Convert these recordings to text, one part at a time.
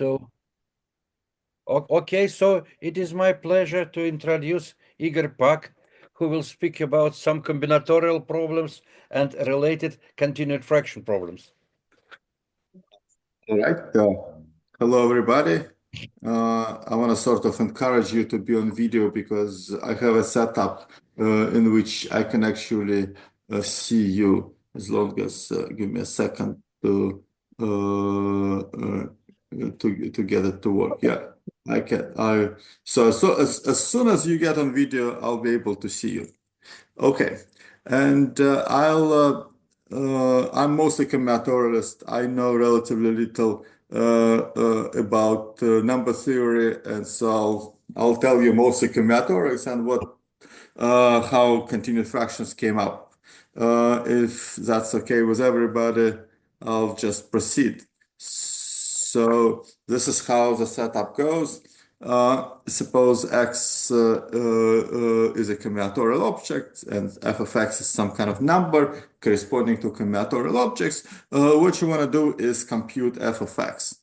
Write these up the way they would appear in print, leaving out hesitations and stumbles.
So, okay, so it is my pleasure to introduce Igor Pak, who will speak about some combinatorial problems and related continued fraction problems. All right. Hello, everybody. I want to sort of encourage you to be on video because I have a setup in which I can actually see you as long as give me a second to get it to work. Yeah, I can. So as soon as you get on video, I'll be able to see you. Okay, and I'm mostly combinatorialist. I know relatively little about number theory, and so I'll tell you mostly combinatorics and how continued fractions came up. If that's okay with everybody, I'll just proceed. So this is how the setup goes. Suppose X is a combinatorial object and f of X is some kind of number corresponding to combinatorial objects. What you want to do is compute f of X.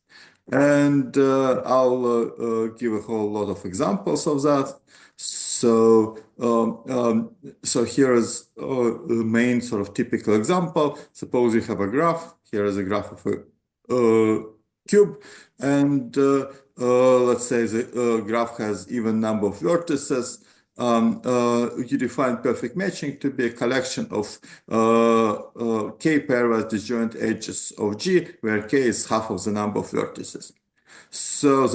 And I'll give a whole lot of examples of that. So, so here is the main sort of typical example. Suppose you have a graph. Here is a graph of a cube, and let's say the graph has even number of vertices. You define perfect matching to be a collection of k pairwise disjoint edges of G, where k is half of the number of vertices. So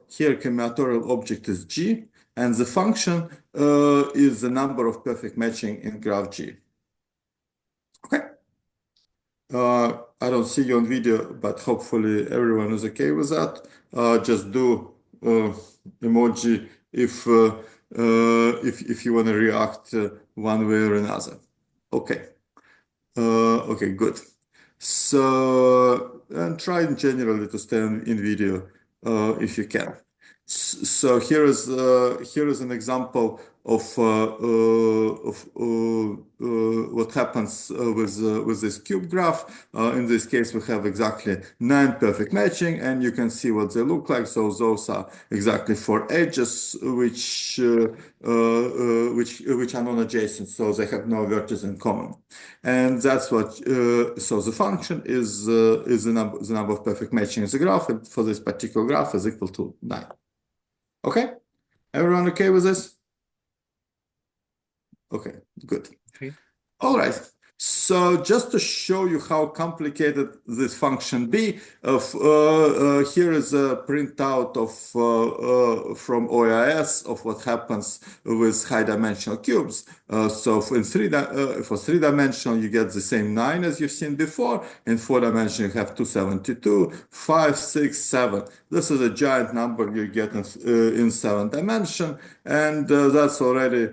here combinatorial object is G, and the function is the number of perfect matching in graph G. Okay. I don't see you on video, but hopefully everyone is okay with that. Just do emoji if you want to react one way or another. Okay. Okay, good. So and try generally to stay in video if you can. So here is an example of what happens with this cube graph. In this case, we have exactly 9 perfect matching, and you can see what they look like. So those are exactly 4 edges which are non-adjacent, so they have no vertices in common. And that's what. So the function is the number of perfect matching in the graph, and for this particular graph is equal to 9. Okay, everyone okay with this? Okay, good. Okay. All right. So just to show you how complicated this function be, here is a printout of from OIS of what happens with high-dimensional cubes. So for 3-dimensional, you get the same 9 as you've seen before. In 4-dimensional, you have 272, 5, 6, 7. This is a giant number you get in 7-dimension, and that's already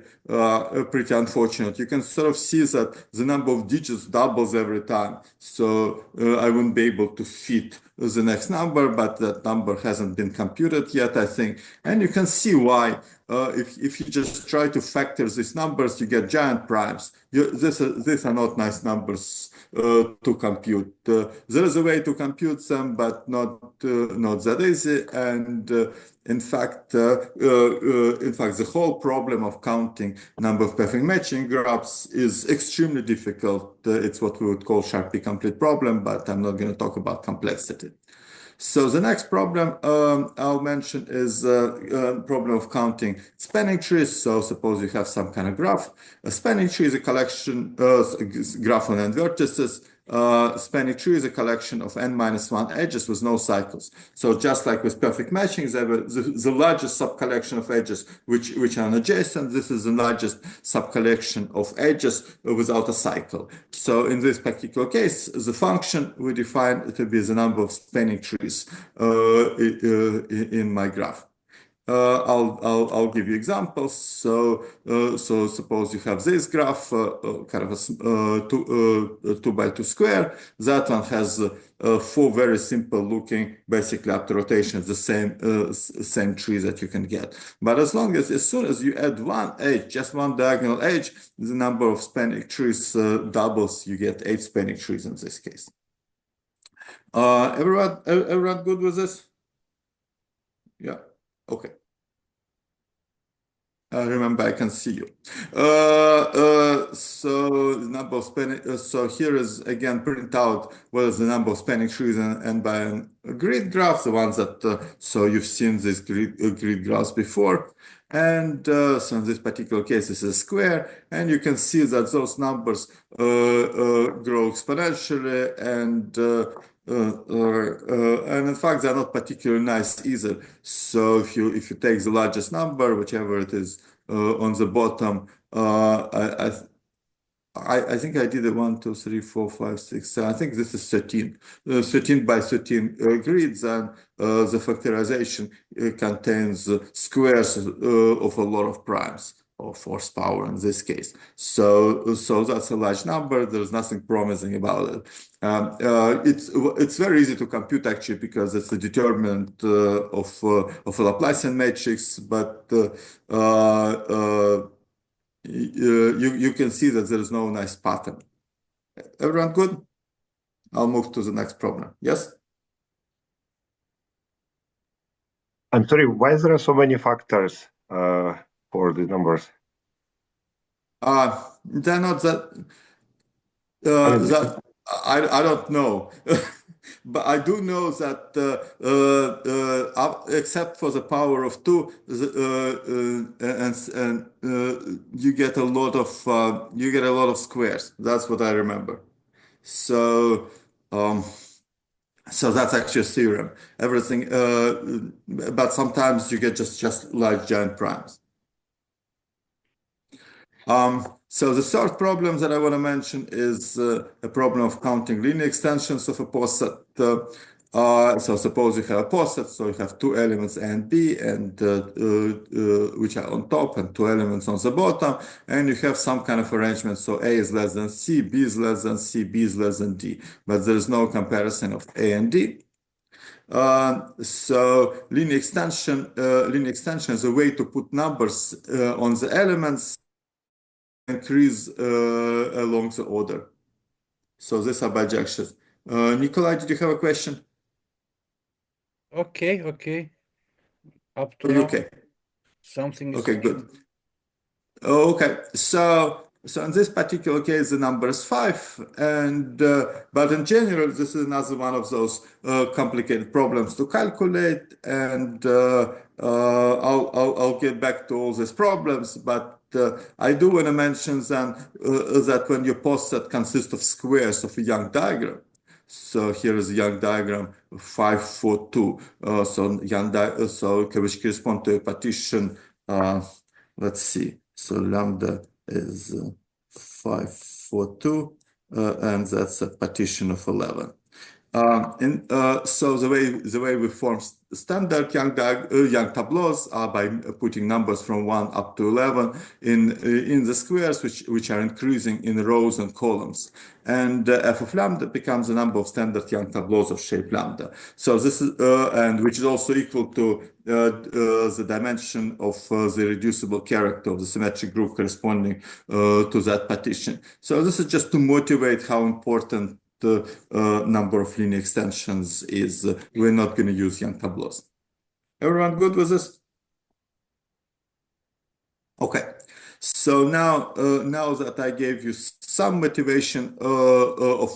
pretty unfortunate. You can sort of see that the number of digits doubles every time. So I wouldn't be able to fit the next number, but that number hasn't been computed yet, I think. And you can see why. If you just try to factor these numbers, you get giant primes. These are not nice numbers to compute. There is a way to compute them, but not that easy. And in fact, the whole problem of counting number of perfect matching graphs is extremely difficult. It's what we would call Sharpie complete problem, but I'm not going to talk about complexity. So the next problem I'll mention is problem of counting spanning trees. So suppose you have some kind of graph. A spanning tree is a collection, graph on n vertices. Spanning tree is a collection of n-1 edges with no cycles. So just like with perfect matching, the largest subcollection of edges which are adjacent. This is the largest subcollection of edges without a cycle. So in this particular case, the function we define to be the number of spanning trees in my graph. I'll give you examples. So suppose you have this graph, kind of a 2 by 2 square. That one has 4 very simple looking, basically after rotation, the same tree that you can get. But as soon as you add one edge, just one diagonal edge, the number of spanning trees doubles. You get 8 spanning trees in this case. Everyone good with this? Yeah. Okay. Remember, I can see you. So the number of spanning. So here is again print out what is the number of spanning trees and by a grid graph, the ones that so you've seen these grid graphs before, and so in this particular case, this is a square, and you can see that those numbers grow exponentially and in fact, they're not particularly nice either. So if you take the largest number, whichever it is, on the bottom, I think I did a 1, 2, 3, 4, 5, 6, 7. I think this is 13, 13 by 13 grids, and the factorization contains squares of a lot of primes, or force power in this case. So that's a large number. There's nothing promising about it. It's very easy to compute actually because it's the determinant of a Laplacian matrix, but you can see that there is no nice pattern. Everyone good? I'll move to the next problem. Yes? I'm sorry, why there are so many factors for the numbers? They're not that. I mean, That I don't know, but I do know that except for the power of two, you get a lot of squares. That's what I remember. So. Um, so that's actually a theorem. Everything, but sometimes you get just large giant primes. So the third problem that I want to mention is a problem of counting linear extensions of a poset. So suppose you have a poset, so you have two elements A and B, and which are on top, and two elements on the bottom, and you have some kind of arrangement. So A is less than C, B is less than C, B is less than D, but there is no comparison of A and D. So linear extension is a way to put numbers on the elements, increase along the order. So these are bijections. Nikolai, did you have a question? Okay. Up to now, Okay. something is Okay, okay. good. Okay, so in this particular case, the number is 5, and but in general, this is another one of those complicated problems to calculate, and I'll get back to all these problems, but I do want to mention then that when your poset consists of squares of a Young diagram, so here is a Young diagram 5, 4, 2, which correspond to a partition. Let's see. So lambda is 5, 4, 2, and that's a partition of 11. So the way we form standard Young tableaus are by putting numbers from 1 up to 11 in the squares, which are increasing in rows and columns. And f of lambda becomes the number of standard Young tableaus of shape lambda. So this is and which is also equal to the dimension of the reducible character of the symmetric group corresponding to that partition. So this is just to motivate how important the number of linear extensions is. We're not going to use Young tableaus. Everyone good with this? Okay. So now that I gave you some motivation or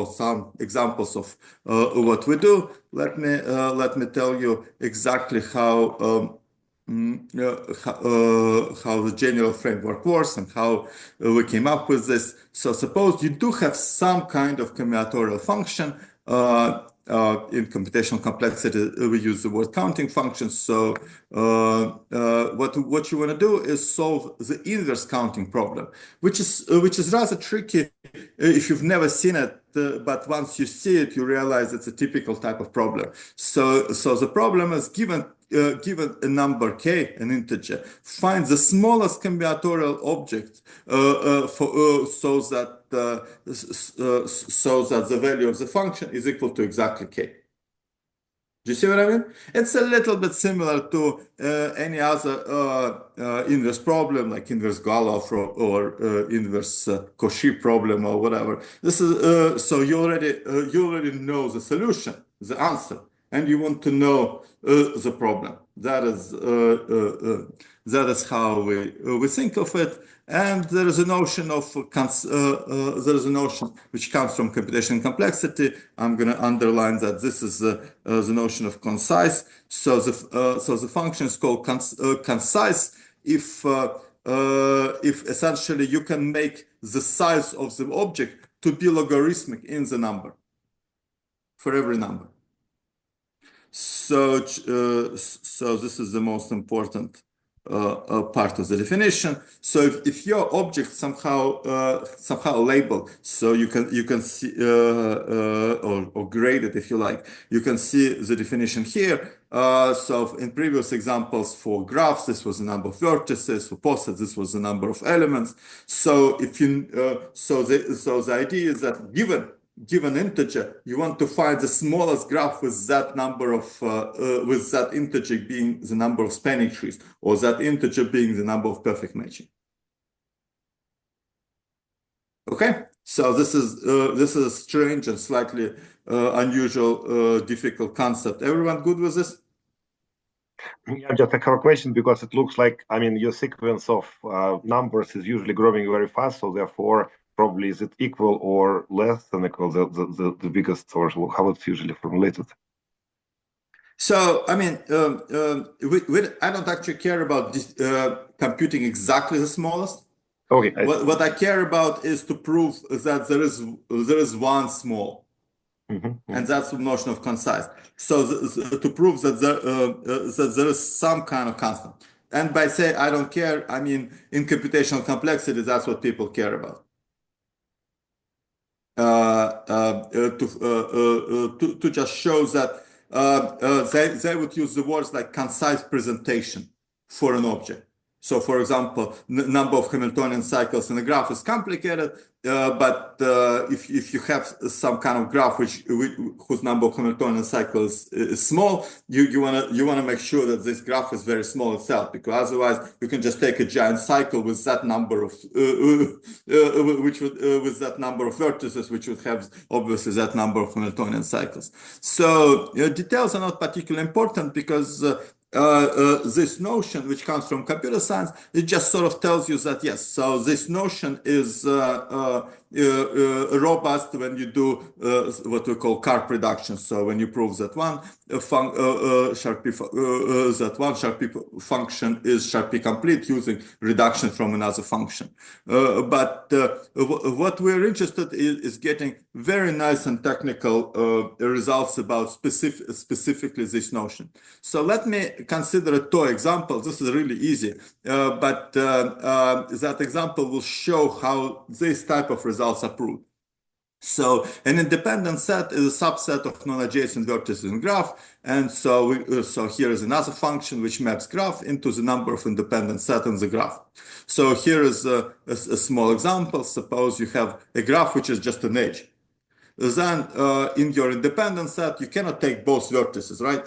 some examples of what we do, let me tell you exactly how the general framework works and how we came up with this. So suppose you do have some kind of combinatorial function. In computational complexity, we use the word counting function. So what you want to do is solve the inverse counting problem, which is rather tricky if you've never seen it. But once you see it, you realize it's a typical type of problem. So the problem is given a number k, an integer, find the smallest combinatorial object so that the value of the function is equal to exactly k. Do you see what I mean? It's a little bit similar to any other inverse problem, like inverse Galoff or inverse Cauchy problem or whatever. This is so you already know the solution, the answer, and you want to know the problem. That is how we think of it. And there is a notion of there is a notion which comes from computation complexity. I'm going to underline that this is the notion of concise. So the function is called concise if essentially you can make the size of the object to be logarithmic in the number for every number. So this is the most important part of the definition. So if your object somehow labeled, so you can see or graded if you like, you can see the definition here. So in previous examples for graphs, this was the number of vertices. For posets, this was the number of elements. So if you so the idea is that given integer, you want to find the smallest graph with that number of with that integer being the number of spanning trees, or that integer being the number of perfect matching. Okay, so this is a strange and slightly unusual, difficult concept. Everyone good with this? Yeah, just a quick question, because it looks like, I mean, your sequence of numbers is usually growing very fast, so therefore probably is it equal or less than equal the biggest, or how it's usually formulated? So, I mean, I don't actually care about this, computing exactly the smallest. Okay. What I care about is to prove that there is one small, and that's the notion of concise. So to prove that there is some kind of constant. And by say I don't care, I mean in computational complexity, that's what people care about. To just show that they would use the words like concise presentation for an object. So, for example, number of Hamiltonian cycles in a graph is complicated, but if you have some kind of graph whose number of Hamiltonian cycles is small, you wanna make sure that this graph is very small itself, because otherwise you can just take a giant cycle with that number of with that number of vertices, which would have obviously that number of Hamiltonian cycles. So details are not particularly important, because this notion, which comes from computer science, it just sort of tells you that yes, so this notion is robust when you do what we call Karp reduction. So when you prove that one Sharpe function is Sharpe complete using reduction from another function. But what we're interested in is getting very nice and technical results about specifically this notion. So let me consider a toy example. This is really easy, but that example will show how this type of results are proved. So an independent set is a subset of non-adjacent vertices in graph, and so here is another function which maps graph into the number of independent sets in the graph. So here is a small example. Suppose you have a graph which is just an edge. Then in your independent set, you cannot take both vertices, right?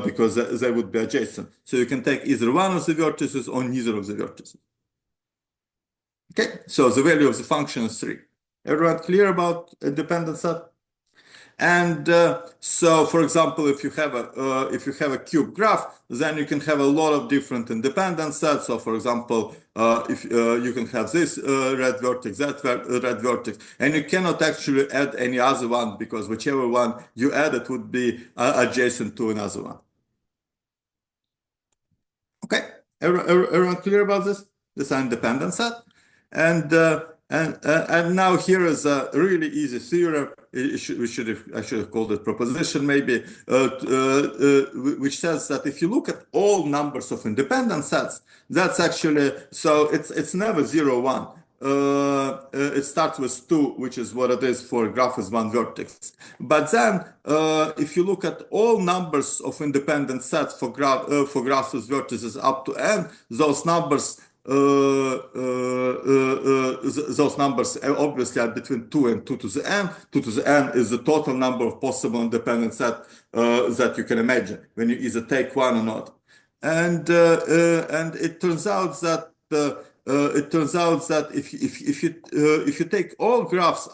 Because they would be adjacent. So you can take either one of the vertices or neither of the vertices. Okay, so the value of the function is 3. Everyone clear about independent set? And so, for example, if you have a cube graph, then you can have a lot of different independent sets. So, for example, if you can have this red vertex, that red vertex, and you cannot actually add any other one, because whichever one you added would be adjacent to another one. Okay, everyone clear about this? This is an independent set, and now here is a really easy theorem. I should have called it proposition maybe, which says that if you look at all numbers of independent sets, that's actually, so it's never 0, 1. It starts with 2, which is what it is for a graph with one vertex. But then, if you look at all numbers of independent sets for graphs with vertices up to n, those numbers those numbers obviously are between 2 and 2 to the n. 2 to the n is the total number of possible independent set that you can imagine when you either take one or not. And it turns out that if you take all graphs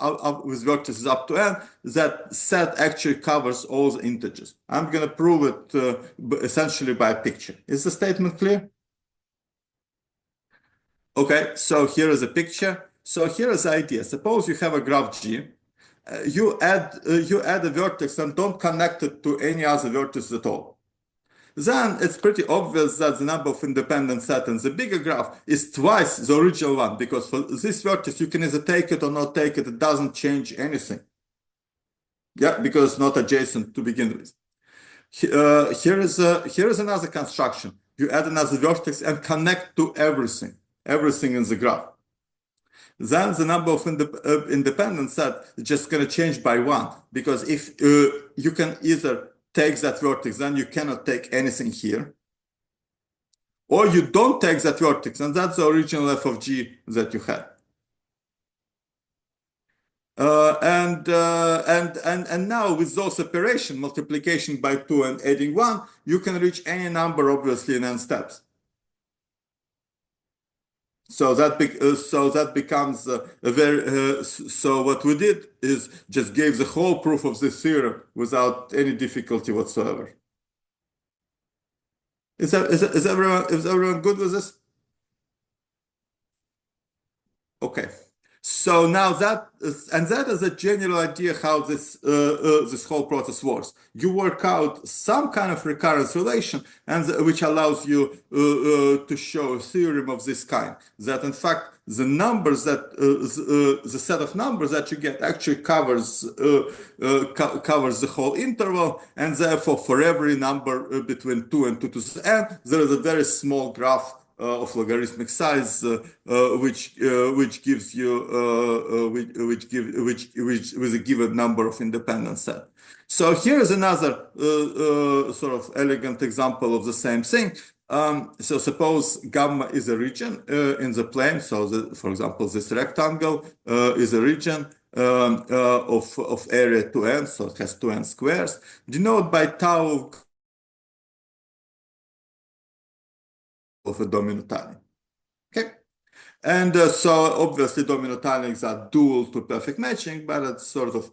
with vertices up to n, that set actually covers all the integers. I'm going to prove it essentially by a picture. Is the statement clear? Okay, so here is a picture. So here is the idea. Suppose you have a graph G. You add a vertex and don't connect it to any other vertex at all. Then it's pretty obvious that the number of independent sets in the bigger graph is twice the original one, because for this vertex you can either take it or not take it. It doesn't change anything. Yeah, because it's not adjacent to begin with. Here is another construction. You add another vertex and connect to everything in the graph. Then the number of independent sets is just going to change by one, because if you can either take that vertex, then you cannot take anything here, or you don't take that vertex, and that's the original f of g that you had. And now with those operations, multiplication by 2 and adding 1, you can reach any number obviously in n steps. So that becomes a very so what we did is just gave the whole proof of this theorem without any difficulty whatsoever. Is everyone good with this? Okay. So now that is a general idea how this whole process works. You work out some kind of recurrence relation, and which allows you to show a theorem of this kind. That in fact the numbers that the set of numbers that you get actually covers the whole interval, and therefore for every number between 2 and 2 to the n, there is a very small graph of logarithmic size, which gives you with a given number of independent set. So here is another sort of elegant example of the same thing. So suppose gamma is a region in the plane. So for example, this rectangle is a region of area 2n, so it has 2n squares, denoted by tau of a domino tiling. Okay, and so obviously domino tilings are dual to perfect matching, but it's sort of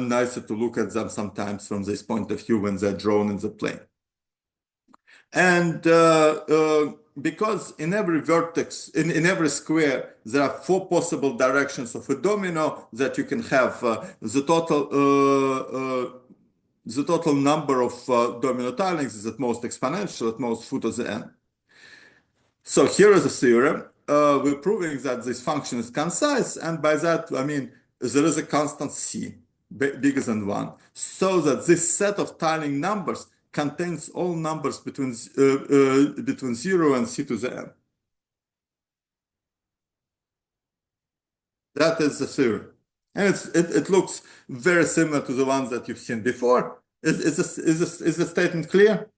nicer to look at them sometimes from this point of view when they're drawn in the plane. And because in every vertex, in every square, there are 4 possible directions of a domino that you can have. The total number of domino tilings is at most exponential, at most foot of the n. So here is a theorem. We're proving that this function is concise, and by that I mean there is a constant c bigger than 1, so that this set of tiling numbers contains all numbers between 0 and c to the n. That is the theorem, and it looks very similar to the ones that you've seen before. Is the statement clear?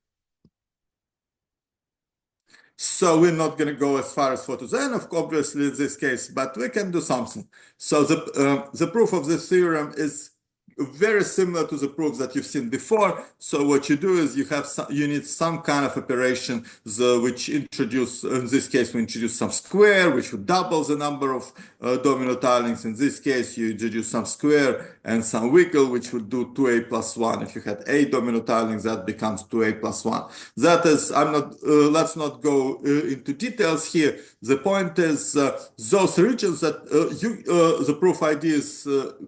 So we're not going to go as far as 4 to the n, obviously, in this case, but we can do something. So the proof of this theorem is very similar to the proof that you've seen before. So what you do is you need some kind of operation which introduce, in this case, we introduce some square, which would double the number of domino tilings. In this case, you introduce some square and some wiggle, which would do 2a plus 1. If you had 8 domino tilings, that becomes 2a plus 1. That is, let's not go into details here. The point is those regions that the proof idea is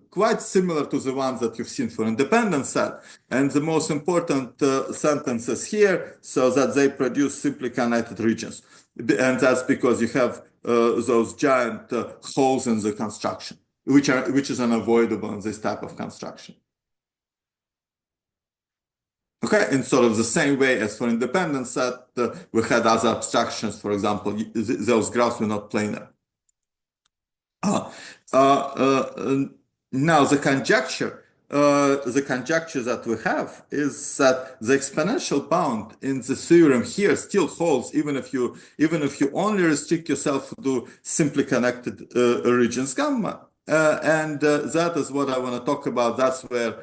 quite similar to the one that you've seen for independent set, and the most important sentences here, so that they produce simply connected regions, and that's because you have those giant holes in the construction, which is unavoidable in this type of construction. Okay, in sort of the same way as for independent set, we had other abstractions. For example, those graphs were not planar. Now the conjecture the conjecture that we have is that the exponential bound in the theorem here still holds, even if you only restrict yourself to simply connected regions gamma. And that is what I want to talk about. That's where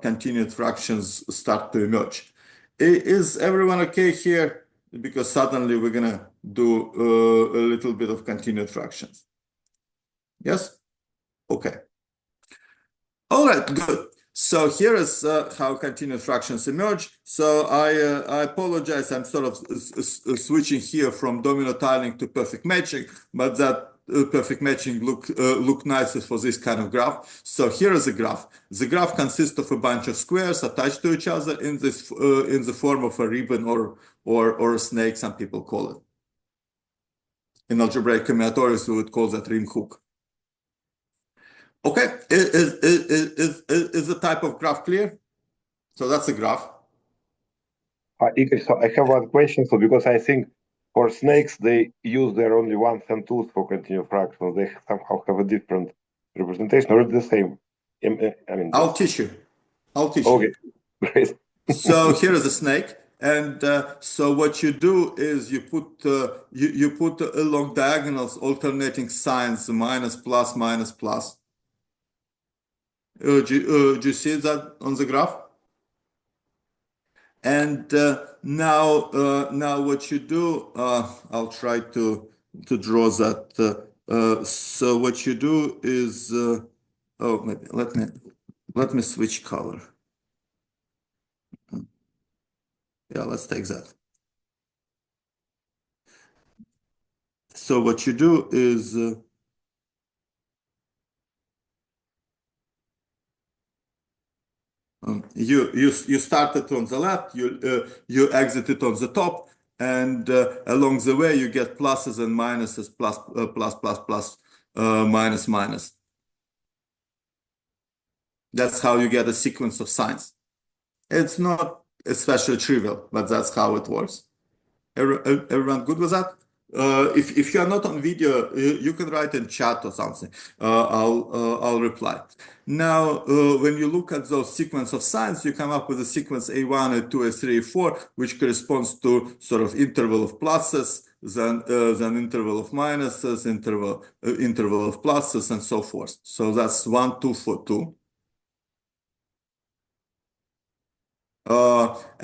continued fractions start to emerge. Is everyone okay here? Because suddenly we're gonna do a little bit of continued fractions. Yes? Okay. All right, good. So here is how continued fractions emerge. So I apologize. I'm sort of switching here from domino tiling to perfect matching, but that perfect matching look nicer for this kind of graph. So here is a graph. The graph consists of a bunch of squares attached to each other in this in the form of a ribbon or a snake, some people call it. In algebraic combinatorics, we would call that ring hook. Okay, is the type of graph clear? So that's a graph. Igor, so I have one question. So because I think for snakes, they use their only ones and twos for continued fractions. They somehow have a different representation, or it's the same? I mean, I'll teach you. Okay, great. So here is a snake. And so what you do is you put along diagonals alternating signs, minus, plus, minus, plus. Do you see that on the graph? And now what you do, I'll try to draw that. So what you do is, maybe let me switch color. Yeah, let's take that. So what you do is you started on the left, you exited on the top, and along the way you get pluses and minuses, plus, minus, minus. That's how you get a sequence of signs. It's not especially trivial, but that's how it works. Everyone good with that? If you're not on video, you can write in chat or something. I'll reply. Now, when you look at those sequence of signs, you come up with a sequence A1, A2, A3, A4, which corresponds to sort of interval of pluses, then interval of minuses, interval of pluses, and so forth. So that's 1, 2 for 2.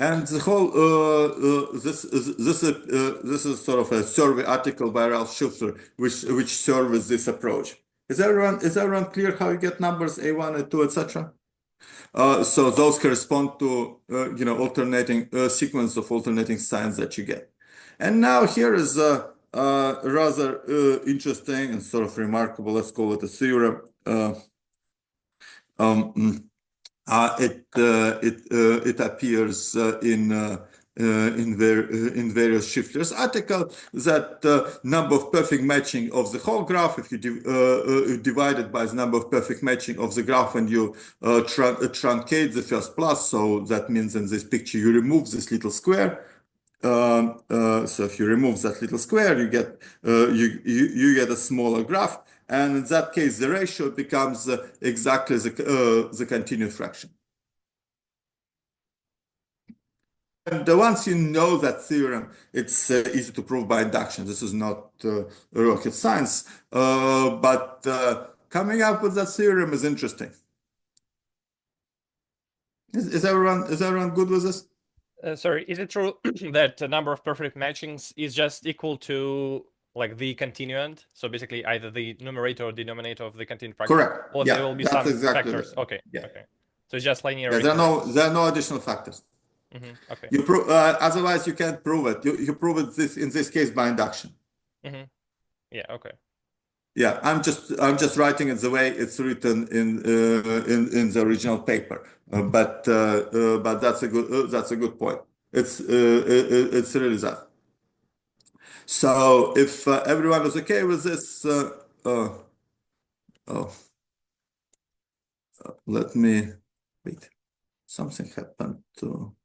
And the whole this is sort of a survey article by Ralph Schufter, which serves this approach. Is everyone clear how you get numbers A1, A2, etc.? So those correspond to alternating sequence of alternating signs that you get. And now here is a rather interesting and sort of remarkable, let's call it a theorem. It appears in various Schiffer's article that number of perfect matching of the whole graph, if you divide it by the number of perfect matching of the graph and you truncate the first plus, so that means in this picture you remove this little square. So if you remove that little square, you get a smaller graph. And in that case, the ratio becomes exactly the continued fraction. And once you know that theorem, it's easy to prove by induction. This is not rocket science, but coming up with that theorem is interesting. Is everyone good with this? Sorry, is it true that the number of perfect matchings is just equal to like the continuand? So basically either the numerator or denominator of the continued fraction? Correct. Or there will be some exactly factors? Okay. Yeah. Okay. So it's just linear. Yeah, there are no additional factors. Okay. You otherwise you can't prove it. You prove it in this case by induction. Yeah. Okay. Yeah, I'm just writing it the way it's written in the original paper. But that's a good point. It's really that. So if everyone is okay with this, let me wait. Something happened to.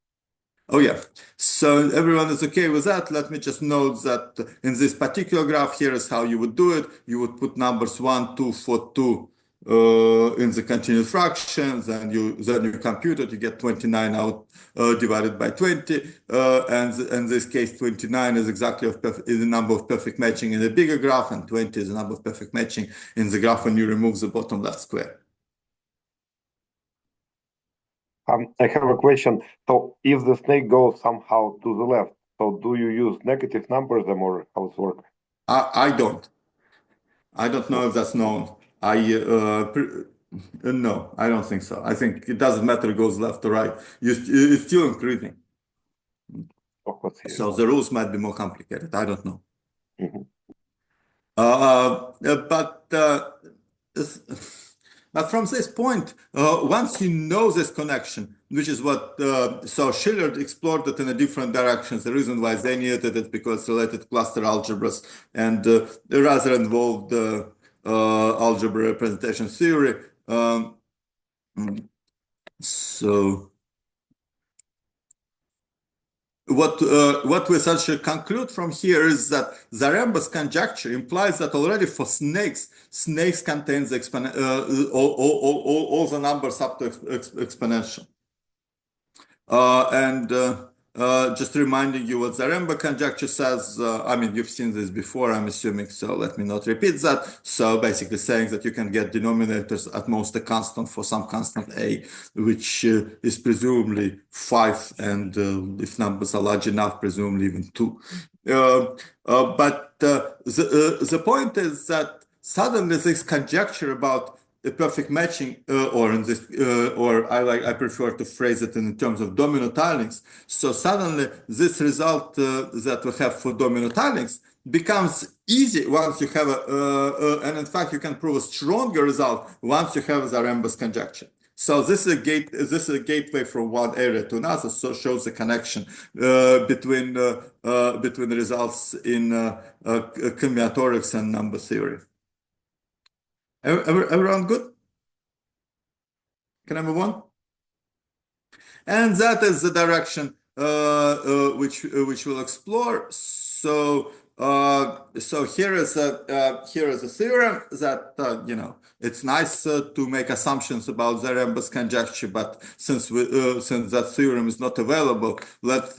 Oh yeah, so everyone is okay with that. Let me just note that in this particular graph, here is how you would do it. You would put numbers 1, 2, 4, 2 in the continued fractions, and then you compute it, you get 29 out divided by 20, and in this case 29 is exactly is the number of perfect matching in the bigger graph, and 20 is the number of perfect matching in the graph when you remove the bottom left square. I have a question. So if the snake goes somehow to the left, so do you use negative numbers them, or how it works? I don't. I don't know if that's known. No, I don't think so. I think it doesn't matter it goes left or right. It's still increasing. Oh, let's see. So the rules might be more complicated. I don't know. Mhm. But from this point, once you know this connection, which is what so Schiller explored it in a different directions. The reason why they needed it is because related cluster algebras and rather involved algebra representation theory. So what we essentially conclude from here is that Zaremba's conjecture implies that already for snakes contains all the numbers up to exponential. And just reminding you what Zaremba conjecture says, I mean, you've seen this before, I'm assuming, so let me not repeat that. So basically saying that you can get denominators at most a constant for some constant A, which is presumably 5, and if numbers are large enough, presumably even 2. But the point is that suddenly this conjecture about a perfect matching, or in this, or I prefer to phrase it in terms of domino tilings. So suddenly, this result that we have for domino tilings becomes easy once you have and in fact, you can prove a stronger result once you have Zaremba's conjecture. So this is a gateway from one area to another. So shows the connection between the results in combinatorics and number theory. Everyone good? Can I move on? And that is the direction which we'll explore. So here is a theorem that it's nice to make assumptions about Zaremba's conjecture, but since that theorem is not available, let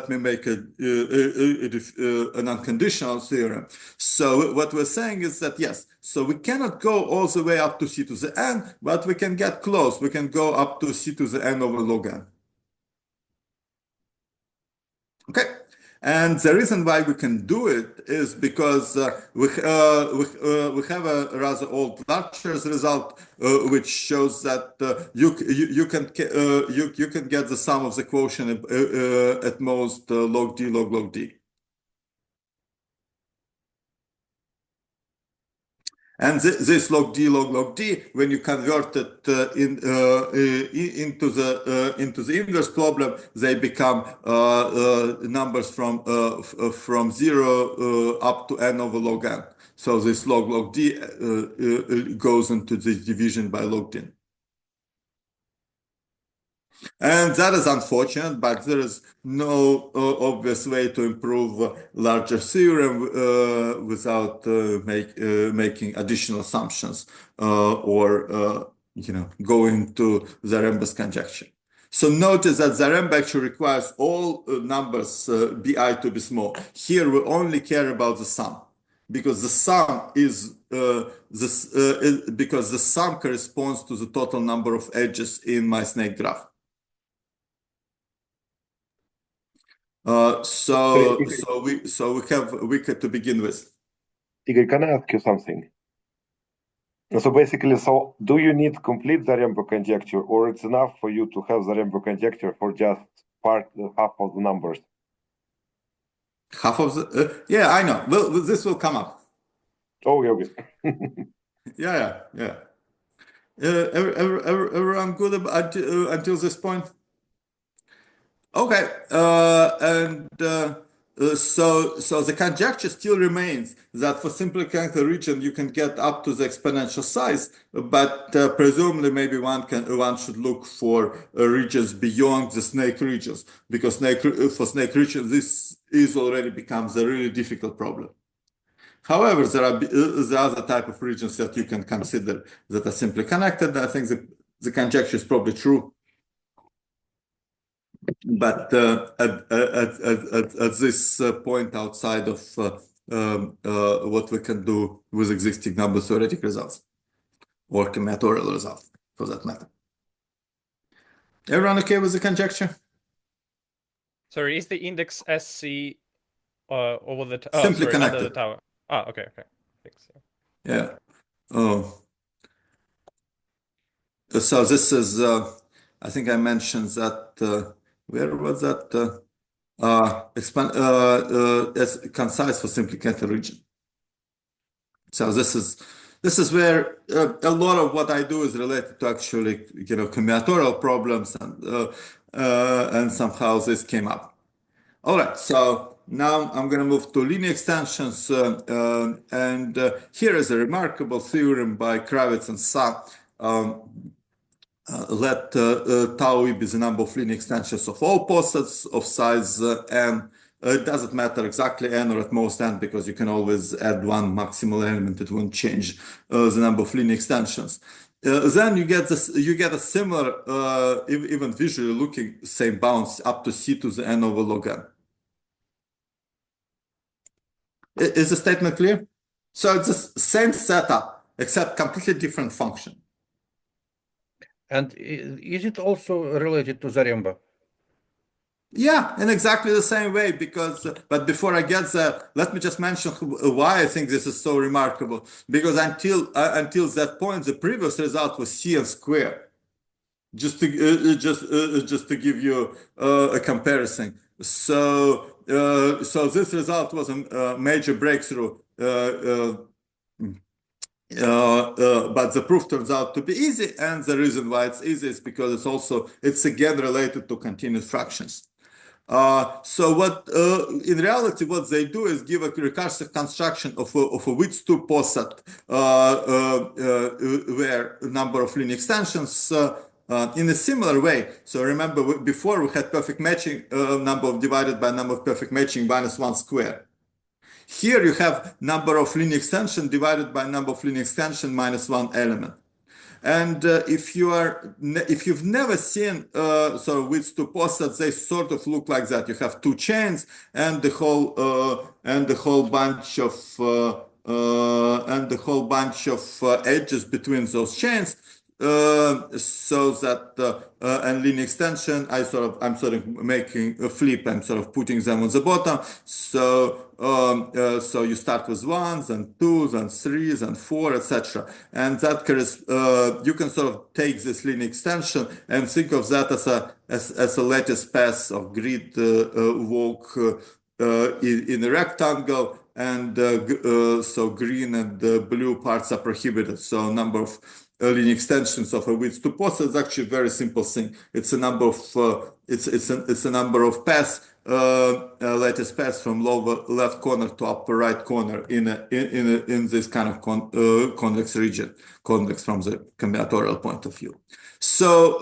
me make an unconditional theorem. So what we're saying is that yes, so we cannot go all the way up to c to the n, but we can get close. We can go up to c to the n over log n. Okay. And the reason why we can do it is because we have a rather old Larcher's result, which shows that you can get the sum of the quotient at most log d log d. And this log d, when you convert it into the inverse problem, they become numbers from 0 up to n over log n. So this log d goes into this division by log d. And that is unfortunate, but there is no obvious way to improve larger theorem without making additional assumptions or going to Zaremba's conjecture. So notice that Zaremba actually requires all numbers bi to be small. Here we only care about the sum, because the sum is because the sum corresponds to the total number of edges in my snake graph. So we have wicket to begin with. Igor, can I ask you something? So basically, do you need complete Zaremba conjecture, or it's enough for you to have Zaremba conjecture for just half of the numbers? Half of the yeah, I know. Well, this will come up. Oh, okay. Yeah. Everyone good until this point? Okay, so the conjecture still remains that for simply the region you can get up to the exponential size, but presumably maybe one should look for regions beyond the snake regions, because for snake regions this already becomes a really difficult problem. However, there are the other type of regions that you can consider that are simply connected. I think the conjecture is probably true. But at this point outside of what we can do with existing number theoretic results or combinatorial results for that matter. Everyone okay with the conjecture? Sorry, is the index SC over the Simply under connected. the tower? Ah, okay. Thanks. Yeah. So this is, I think I mentioned that, where was that? As concise for simply connected region. So this is where a lot of what I do is related to actually, combinatorial problems, and somehow this came up. All right, so now I'm going to move to linear extensions, and here is a remarkable theorem by Kravitz and Sa. Let tau be the number of linear extensions of all posets of size n. It doesn't matter exactly n or at most n, because you can always add one maximal element. It won't change the number of linear extensions. Then you get a similar, even visually looking, same bounds up to c to the n over log n. Is the statement clear? So it's the same setup, except completely different function. And is it also related to Zaremba? Yeah, in exactly the same way, but before I get there, let me just mention why I think this is so remarkable. Because until that point, the previous result was Cn squared. Just to give you a comparison. So this result was a major breakthrough. But the proof turns out to be easy, and the reason why it's easy is because it's again related to continuous fractions. So in reality, what they do is give a recursive construction of a width 2 poset, where number of linear extensions in a similar way. So remember, before we had perfect matching, number divided by number of perfect matching minus 1 squared. Here you have number of linear extension divided by number of linear extension minus 1 element. And if you've never seen width 2 posets, they sort of look like that. You have two chains and the whole bunch of edges between those chains. So that and linear extension, I'm sort of making a flip. I'm sort of putting them on the bottom. So you start with ones and twos and threes and four, etc. And that you can sort of take this linear extension and think of that as a lattice path of grid walk in a rectangle. And so green and blue parts are prohibited. So number of linear extensions of a width 2 poset is actually a very simple thing. It's a number of it's a number of paths, lattice paths from lower left corner to upper right corner in this kind of convex region, convex from the combinatorial point of view. So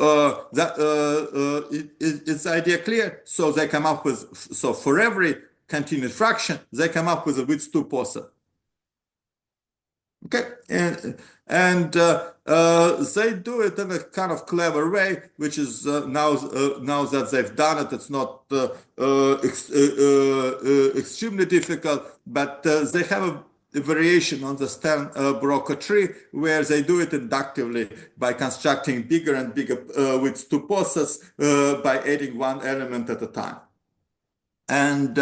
is the idea clear? So they come up with for every continuous fraction, they come up with a width 2 poset. Okay, and they do it in a kind of clever way, which is now that they've done it, it's not extremely difficult, but they have a variation on the Stern-Broca tree where they do it inductively by constructing bigger and bigger width 2 posets by adding one element at a time. And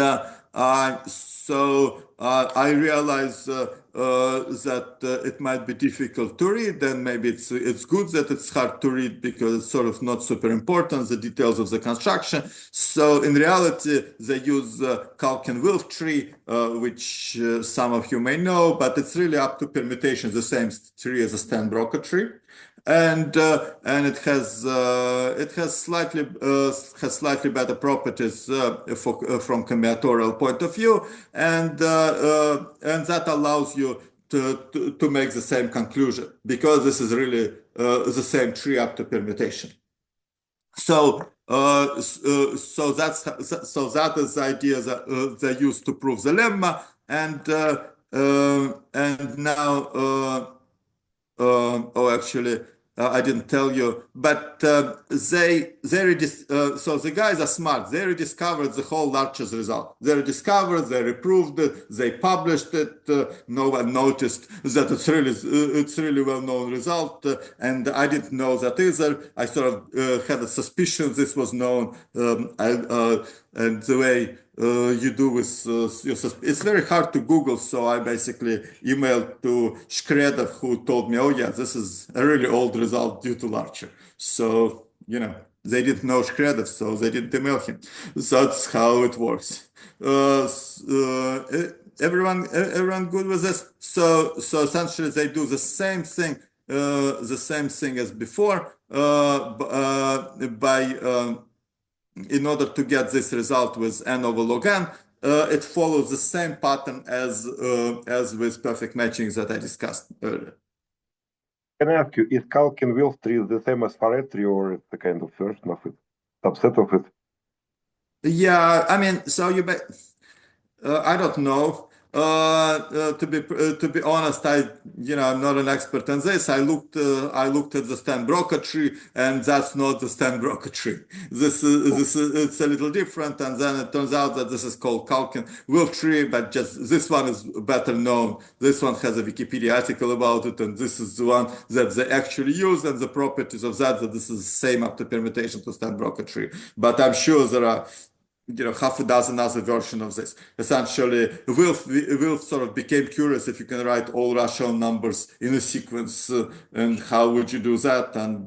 so I realize that it might be difficult to read, and maybe it's good that it's hard to read because it's sort of not super important, the details of the construction. So in reality, they use Kalkin-Wilf tree, which some of you may know, but it's really up to permutation, the same tree as a Stern-Broca tree. And it has slightly better properties from combinatorial point of view, and that allows you to make the same conclusion because this is really the same tree up to permutation. So that is the idea that they use to prove the lemma, and And now, actually, I didn't tell you, but so the guys are smart. They rediscovered the whole Larcher's result. They rediscovered, they reproved it, they published it. No one noticed that it's really well-known result, and I didn't know that either. I sort of had a suspicion this was known, and the way you do with it's very hard to Google, so I basically emailed to Shkredov, who told me, oh yeah, this is a really old result due to Larcher. So, they didn't know Shkredov, so they didn't email him. That's how it works. Everyone good with this? So essentially they do the same thing as before, by in order to get this result with n over log n, it follows the same pattern as with perfect matching that I discussed earlier. Can I ask you, is Kalkin-Wills tree the same as Farad tree, or it's a kind of version of it, subset of it? Yeah, I mean, so I don't know. To be honest, I'm not an expert on this. I looked at the Stenbroker tree, and that's not the Stenbroker tree. It's a little different, and then it turns out that this is called Kalkin-Wills tree, but just this one is better known. This one has a Wikipedia article about it, and this is the one that they actually use, and the properties of that this is the same after permutation to Stenbroker tree. But I'm sure there are half a dozen other versions of this. Essentially, Wilf sort of became curious if you can write all rational numbers in a sequence, and how would you do that? And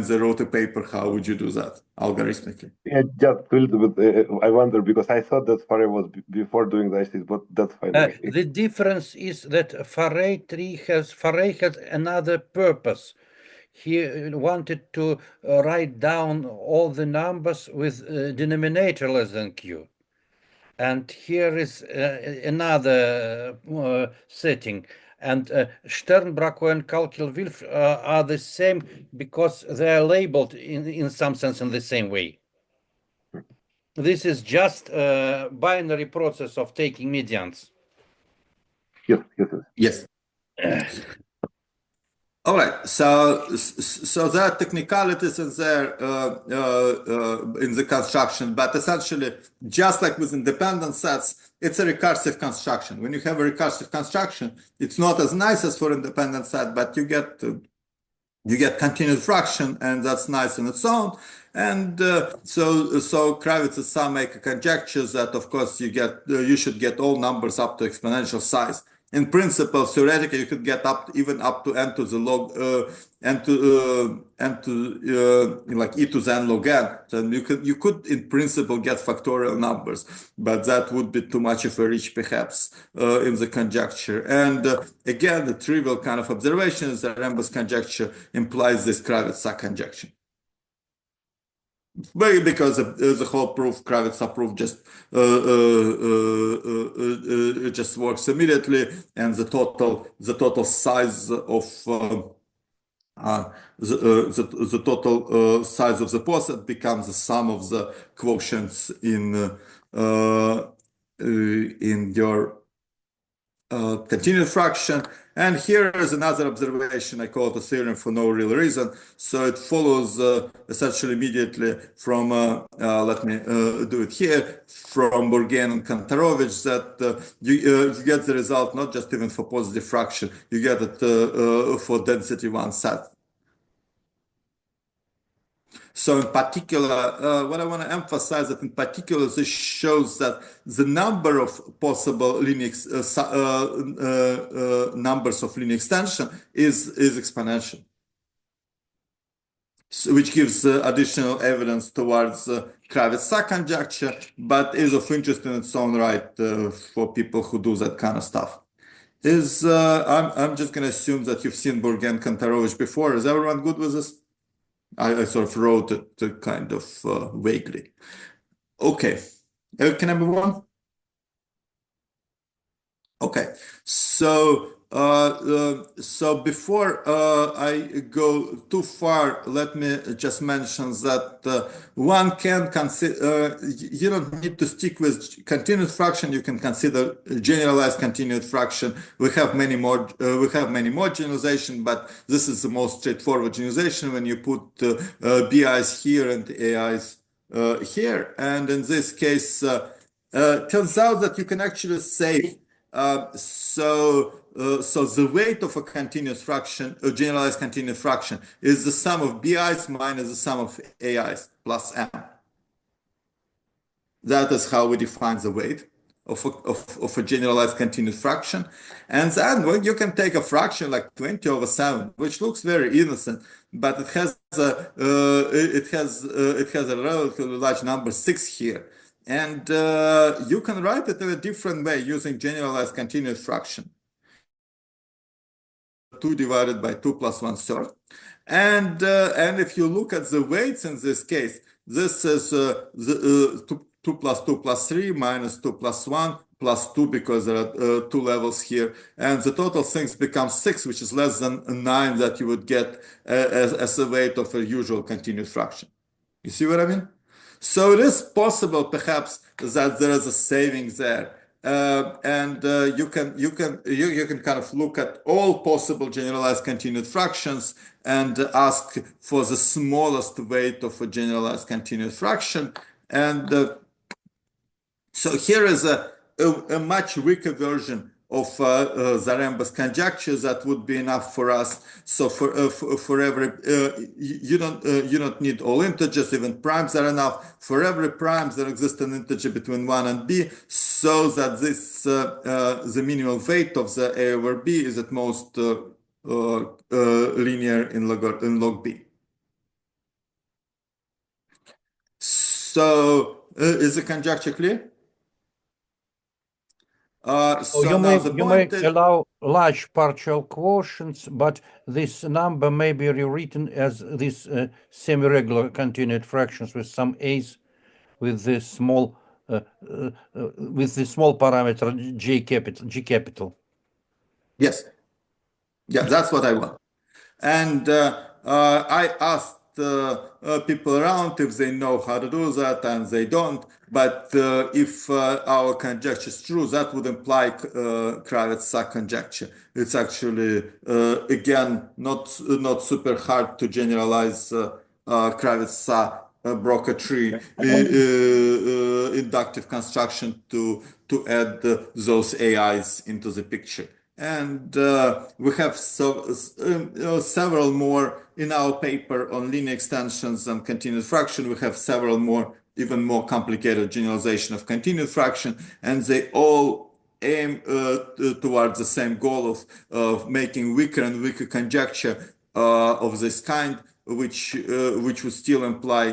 they wrote a paper, how would you do that algorithmically? Yeah, just a little bit. I wonder, because I thought that Farad was before doing the ICs, but that's fine. The difference is that Farad had another purpose. He wanted to write down all the numbers with denominator less than q. And here is another setting. And Sternbroker and Kalkin-Wills are the same because they are labeled in some sense in the same way. This is just a binary process of taking medians. Yes. All right, so there are technicalities in there in the construction, but essentially, just like with independent sets, it's a recursive construction. When you have a recursive construction, it's not as nice as for independent set, but you get continuous fraction, and that's nice on its own. And so Kravitz's sum make a conjecture that, of course, you should get all numbers up to exponential size. In principle, theoretically, you could get even up to n to the log like e to the n log n. So you could in principle get factorial numbers, but that would be too much of a reach, perhaps, in the conjecture. And again, the trivial kind of observation is that Zaremba's conjecture implies this Kravitz conjecture. Because the whole proof, Kravitz proof, just works immediately, and the total size of the total size of the poset becomes the sum of the quotients in your continued fraction. And here is another observation. I call it a theorem for no real reason. So it follows essentially immediately from, let me do it here, from Chan and Kontorovich, that you get the result not just even for positive fraction, you get it for density one set. So in particular, what I want to emphasize that in particular, this shows that the number of possible linear numbers of linear extension is exponential, so, which gives additional evidence towards Kravitz conjecture, but is of interest in its own right for people who do that kind of stuff. I'm just going to assume that you've seen Chan and Kontorovich before. Is everyone good with this? I sort of wrote it kind of vaguely. Okay, can I move on? Okay, so So before I go too far, let me just mention that one can consider, you don't need to stick with continued fraction. You can consider generalized continued fraction. We have many more generalization, but this is the most straightforward generalization when you put BIs here and AIs here. And in this case, turns out that you can actually say so the weight of a continuous fraction, a generalized continuous fraction, is the sum of BIs minus the sum of AIs plus M. That is how we define the weight of a generalized continuous fraction. And then when you can take a fraction like 20 over 7, which looks very innocent, but it has a relatively large number 6 here. And you can write it in a different way using generalized continuous fraction. 2 divided by 2 plus 1/3. And if you look at the weights in this case, this is 2 plus 2 plus 3 minus 2 plus 1 plus 2 because there are 2 levels here. And the total things become 6, which is less than 9 that you would get as the weight of a usual continuous fraction. You see what I mean? So it is possible, perhaps, that there is a saving there. And you can kind of look at all possible generalized continued fractions and ask for the smallest weight of a generalized continued fraction. And so here is a much weaker version of Zaremba's conjecture that would be enough for us. So for every you don't need all integers, even primes are enough. For every prime there exists an integer between 1 and b, so that this the minimal weight of the a over b is at most linear in log b. So is the conjecture clear? So you may allow large partial quotients, but this number may be rewritten as these semi-regular continued fractions with some a's with the small parameter G capital. Yes. Yeah, that's what I want. And I asked people around if they know how to do that, and they don't. But if our conjecture is true, that would imply Kravitz-Sack conjecture. It's actually again not super hard to generalize Kravitz-Sack Broca tree inductive construction to add those AIs into the picture. And we have several more in our paper on linear extensions and continuous fraction. We have several more, even more complicated generalization of continuous fraction, and they all aim towards the same goal of making weaker and weaker conjecture of this kind, which would still imply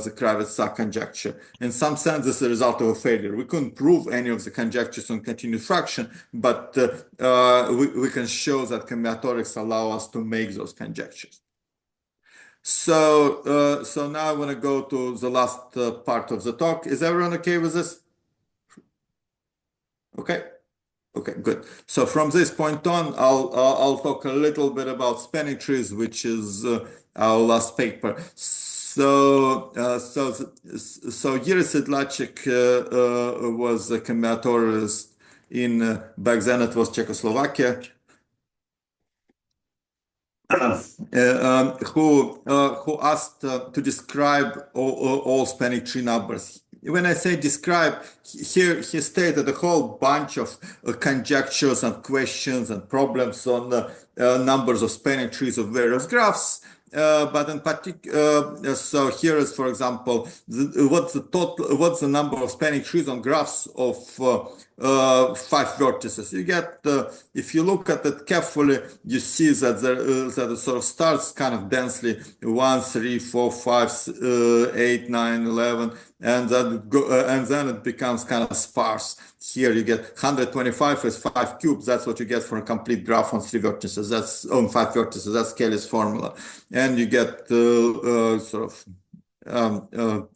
the Kravitz-Sack conjecture. In some sense, this is a result of a failure. We couldn't prove any of the conjectures on continuous fraction, but we can show that combinatorics allow us to make those conjectures. So now I want to go to the last part of the talk. Is everyone okay with this? Okay. Okay, good. So from this point on, I'll talk a little bit about spanning trees, which is our last paper. So Jiří Sedláček was a combinatorialist in back then it was Czechoslovakia, who asked to describe all spanning tree numbers. When I say describe, here he stated a whole bunch of conjectures and questions and problems on the numbers of spanning trees of various graphs. But in particular, so here is, for example, what's the number of spanning trees on graphs of 5 vertices? You get, if you look at it carefully, you see that that it sort of starts kind of densely 1, 3, 4, 5, 8, 9, 11, and then it becomes kind of sparse. Here you get 125 is 5 cubes. That's what you get for a complete graph on 3 vertices. That's on 5 vertices. That's Kelly's formula, and you get sort of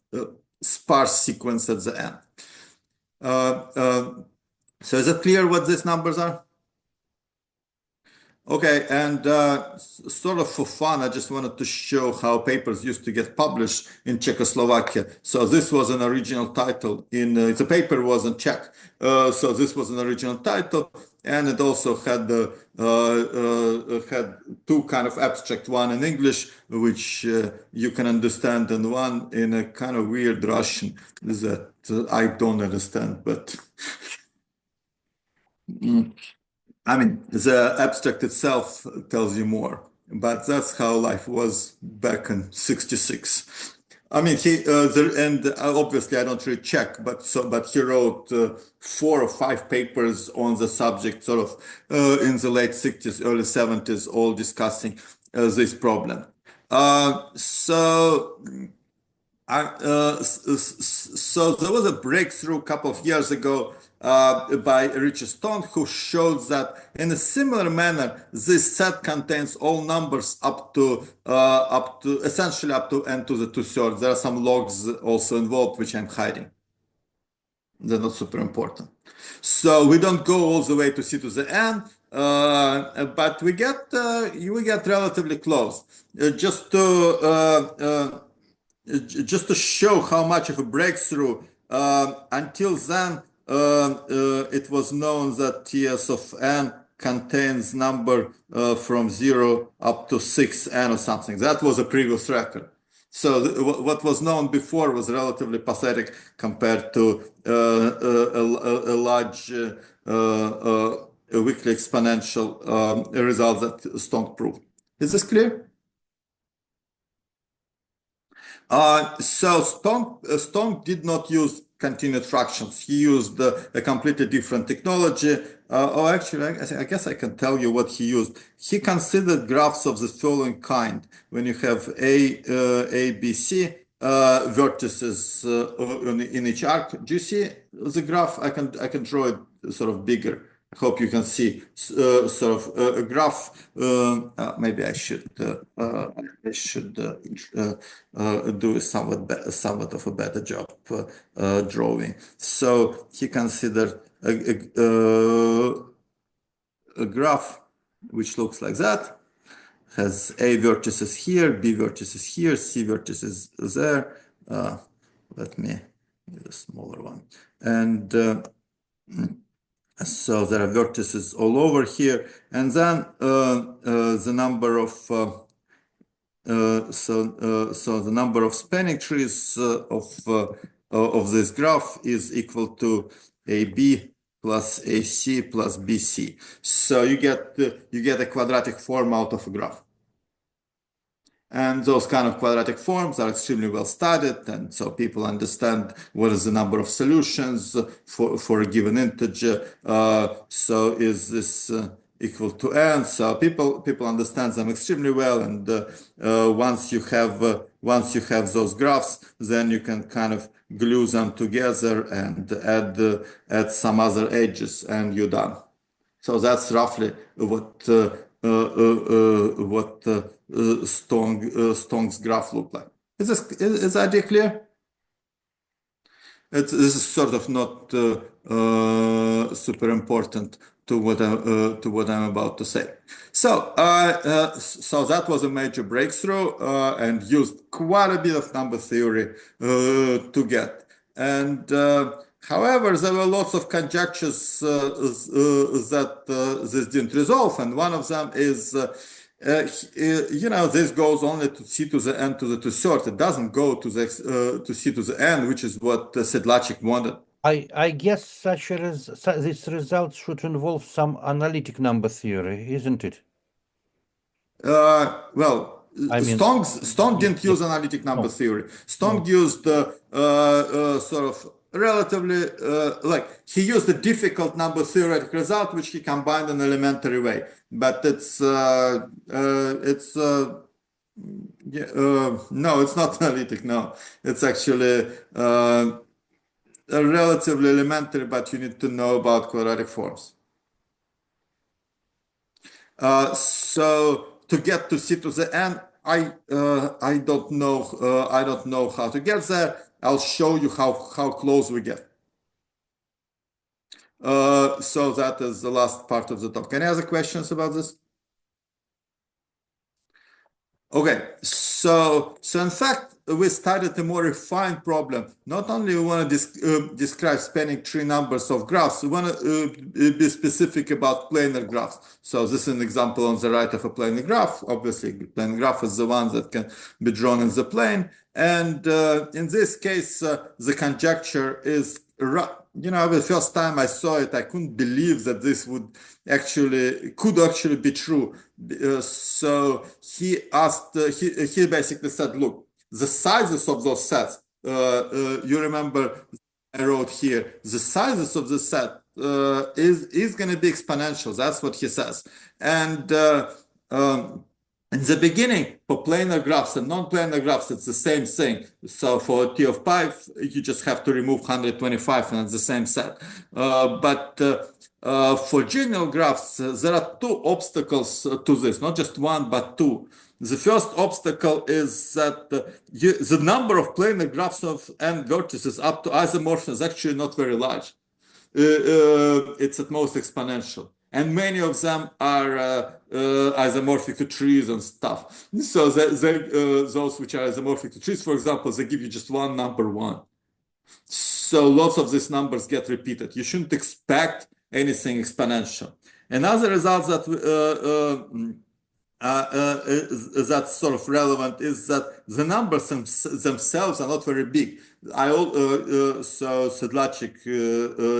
sparse sequence at the end. So is it clear what these numbers are? Okay, and sort of for fun, I just wanted to show how papers used to get published in Czechoslovakia. So this was an original title the paper was in Czech. So this was an original title, and it also had had two kind of abstract, one in English, which you can understand, and one in a kind of weird Russian that I don't understand, but. I mean, the abstract itself tells you more, but that's how life was back in '66. I mean, obviously I don't read Czech, but he wrote 4 or 5 papers on the subject, sort of in the late '60s, early '70s, all discussing this problem. So there was a breakthrough a couple of years ago by Richard Stone, who showed that in a similar manner, this set contains all numbers up to essentially up to n to the 2/3. There are some logs also involved, which I'm hiding. They're not super important. So we don't go all the way to c to the n, but we get relatively close. Just to show how much of a breakthrough, until then, it was known that Ts of n contains number from 0 up to 6n or something. That was a previous record. So what was known before was relatively pathetic compared to a large weakly exponential result that Stone proved. Is this clear? So Stone did not use continued fractions. He used a completely different technology. Actually, I guess I can tell you what he used. He considered graphs of the following kind. When you have A, B, C, vertices in each arc. Do you see the graph? I can draw it sort of bigger. I hope you can see sort of a graph. Maybe I should do somewhat of a better job drawing. So he considered a graph which looks like that. Has A vertices here, B vertices here, C vertices there. Let me get a smaller one. And so there are vertices all over here, and then the number of the number of spanning trees of this graph is equal to AB plus AC plus BC. So you get a quadratic form out of a graph. And those kind of quadratic forms are extremely well studied, and so people understand what is the number of solutions for a given integer. So is this equal to n? So people understand them extremely well, and once you have those graphs, then you can kind of glue them together and add some other edges, and you're done. So that's roughly what Stone's graph looked like. Is the idea clear? This is sort of not super important to what I'm about to say. So that was a major breakthrough and used quite a bit of number theory to get. And however, there were lots of conjectures that this didn't resolve, and one of them is, this goes only to c to the n to the 2/3. It doesn't go to c to the n, which is what Sedlacek wanted. I guess this result should involve some analytic number theory, isn't it? Well, I mean, Stone didn't use analytic number theory. Stone used sort of relatively he used a difficult number theoretic result which he combined in an elementary way. But no, it's not analytic. No, it's actually relatively elementary, but you need to know about quadratic forms. So to get to c to the n, I don't know how to get there. I'll show you how close we get. So that is the last part of the talk. Any other questions about this? Okay, so in fact, we started a more refined problem. Not only we want to describe spanning tree numbers of graphs, we want to be specific about planar graphs. So this is an example on the right of a planar graph. Obviously, planar graph is the one that can be drawn in the plane. And in this case, the conjecture is, the first time I saw it, I couldn't believe that this could actually be true. So he asked, he basically said, look, the sizes of those sets, you remember I wrote here, the sizes of the set is going to be exponential. That's what he says. And in the beginning, for planar graphs and non-planar graphs, it's the same thing. So for T of pi, you just have to remove 125 and it's the same set. But for general graphs, there are two obstacles to this, not just one, but two. The first obstacle is that the number of planar graphs of n vertices up to isomorphism is actually not very large. It's at most exponential. And many of them are isomorphic to trees and stuff. So those which are isomorphic to trees, for example, they give you just one number one. So lots of these numbers get repeated. You shouldn't expect anything exponential. Another result that that's sort of relevant is that the numbers themselves are not very big. So Sedlacek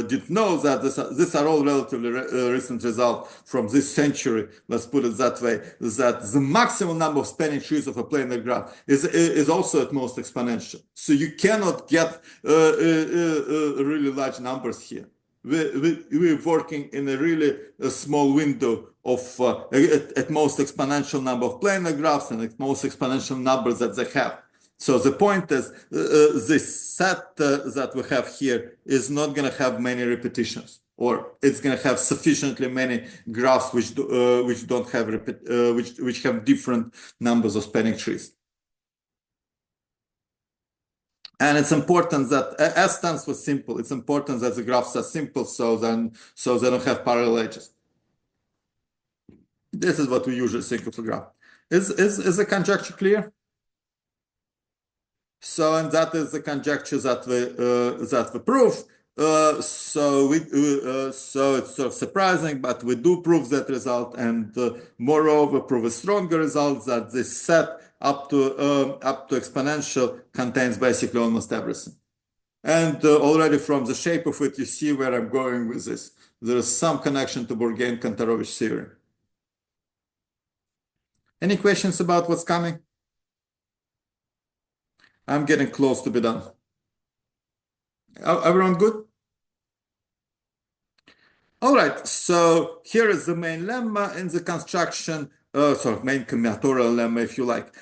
did know that these are all relatively recent results from this century. Let's put it that way. That the maximum number of spanning trees of a planar graph is also at most exponential. So you cannot get really large numbers here. We're working in a really small window of at most exponential number of planar graphs and at most exponential numbers that they have. So the point is, this set that we have here is not going to have many repetitions, or it's going to have sufficiently many graphs which don't have which have different numbers of spanning trees. And it's important that S stands for simple. It's important that the graphs are simple, so they don't have parallel edges. This is what we usually think of a graph. Is the conjecture clear? So, and that is the conjecture that we prove. So it's sort of surprising, but we do prove that result, and moreover prove a stronger result that this set up to exponential contains basically almost everything. And already from the shape of it, you see where I'm going with this. There is some connection to Kontorovich theory. Any questions about what's coming? I'm getting close to be done. Everyone good? All right, so here is the main lemma in the construction, main combinatorial lemma, if you like.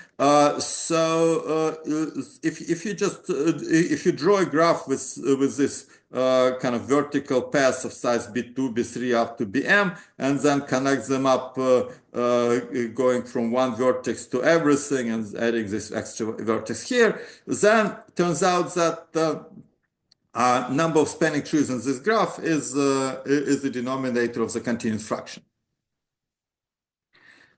If you draw a graph with this kind of vertical paths of size b2, b3 up to bm, and then connect them up, going from one vertex to everything and adding this extra vertex here, then turns out that number of spanning trees in this graph is the denominator of the continued fraction.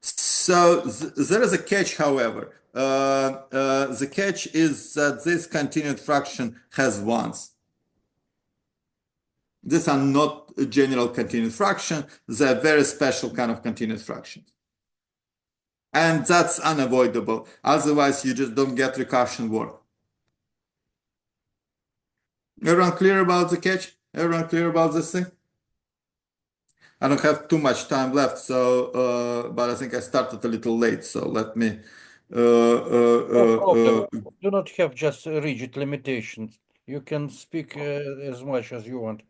So there is a catch, however. The catch is that this continued fraction has ones. These are not a general continued fraction. They're very special kind of continued fractions. And that's unavoidable. Otherwise, you just don't get recursion work. Everyone clear about the catch? Everyone clear about this thing? I don't have too much time left, so but I think I started a little late, so let me. No problem. Do not have just rigid limitations. You can speak as much as you want.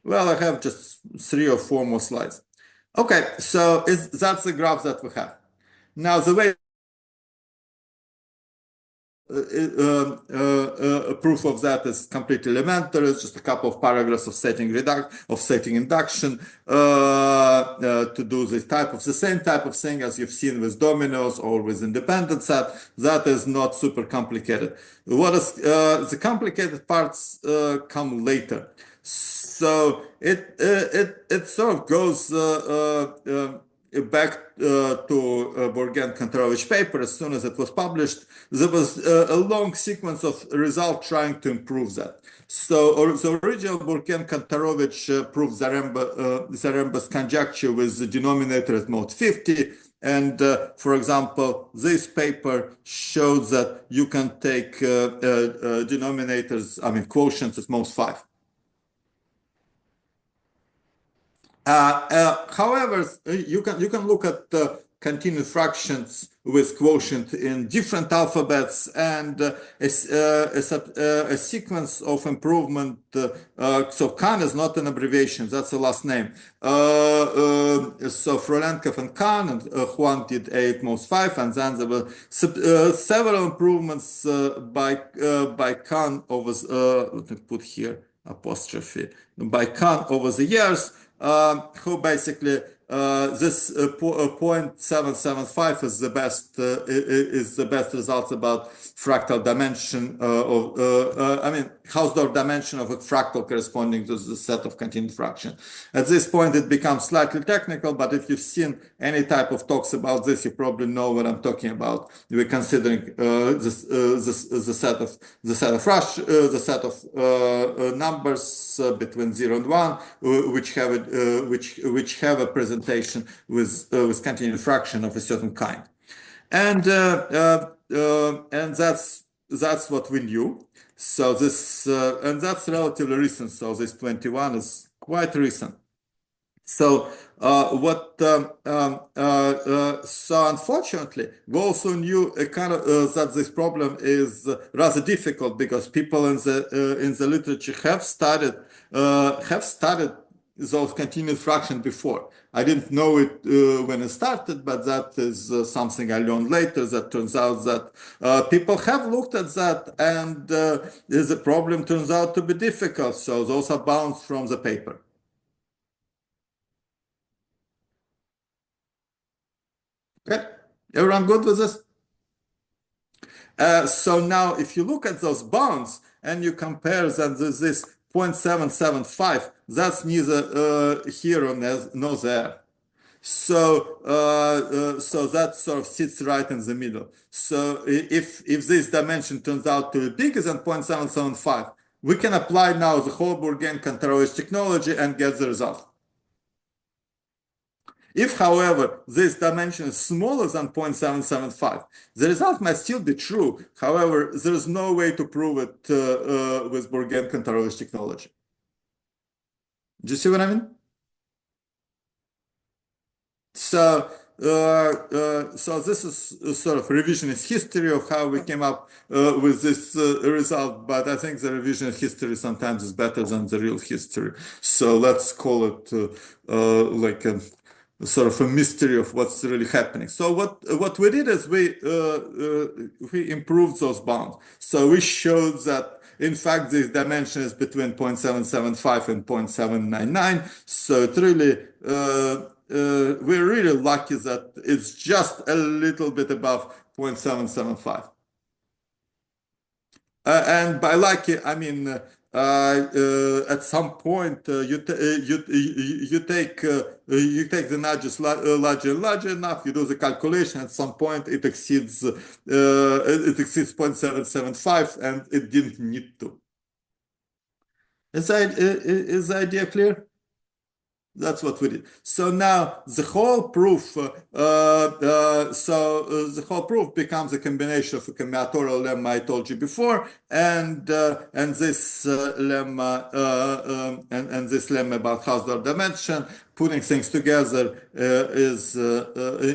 Well, I have just 3 or 4 more slides. Okay, so that's the graph that we have. Now the way a proof of that is completely elementary. It's just a couple of paragraphs of setting induction to do the same type of thing as you've seen with dominoes or with independent set. That is not super complicated. What is the complicated parts come later. So it sort of goes to Borgen-Kontorovich paper, as soon as it was published, there was a long sequence of results trying to improve that. So the original Borgen-Kontorovich proved Zaremba's conjecture with the denominator at mode 50. And for example, this paper shows that you can take denominators, quotients at mode 5. However, you can look at continued fractions with quotient in different alphabets, and a sequence of improvement. So Khan is not an abbreviation; that's the last name. So Frolenkov and Khan and Huang did 8 most 5, and then there were several improvements by Khan over. Let me put here apostrophe by Khan over the years. Who basically this 0.775 is the best result about fractal dimension of Hausdorff dimension of a fractal corresponding to the set of continued fraction. At this point, it becomes slightly technical, but if you've seen any type of talks about this, you probably know what I'm talking about. We're considering the set of numbers between 0 and 1, which have a presentation with continued fraction of a certain kind, and that's what we knew. So this and that's relatively recent. So this 21 is quite recent. So so unfortunately, we also knew that this problem is rather difficult because people in the literature have studied those continued fractions before. I didn't know it when it started, but that is something I learned later. That turns out that people have looked at that, and the problem turns out to be difficult. So those are bounds from the paper. Okay, everyone good with this? So now, if you look at those bounds and you compare that with this 0.775, that's neither here nor there. So that sort of sits right in the middle. So if this dimension turns out to be bigger than 0.775, we can apply now the whole Borgen-Kontorovich technology and get the result. If, however, this dimension is smaller than 0.775, the result might still be true. However, there is no way to prove it with Borgen-Kontorovich technology. Do you see what I mean? So this is a sort of revisionist history of how we came up with this result, but I think the revisionist history sometimes is better than the real history. So let's call it like a sort of a mystery of what's really happening. So what we did is we improved those bounds. So we showed that in fact this dimension is between 0.775 and 0.799. So it really we're really lucky that it's just a little bit above 0.775. And by lucky, I mean at some point you take the nudges larger and larger enough. You do the calculation. At some point, it exceeds 0.775, and it didn't need to. Is the idea clear? That's what we did. So now the whole proof, the whole proof becomes a combination of a combinatorial lemma I told you before, and this lemma and this lemma about Hausdorff dimension. Putting things together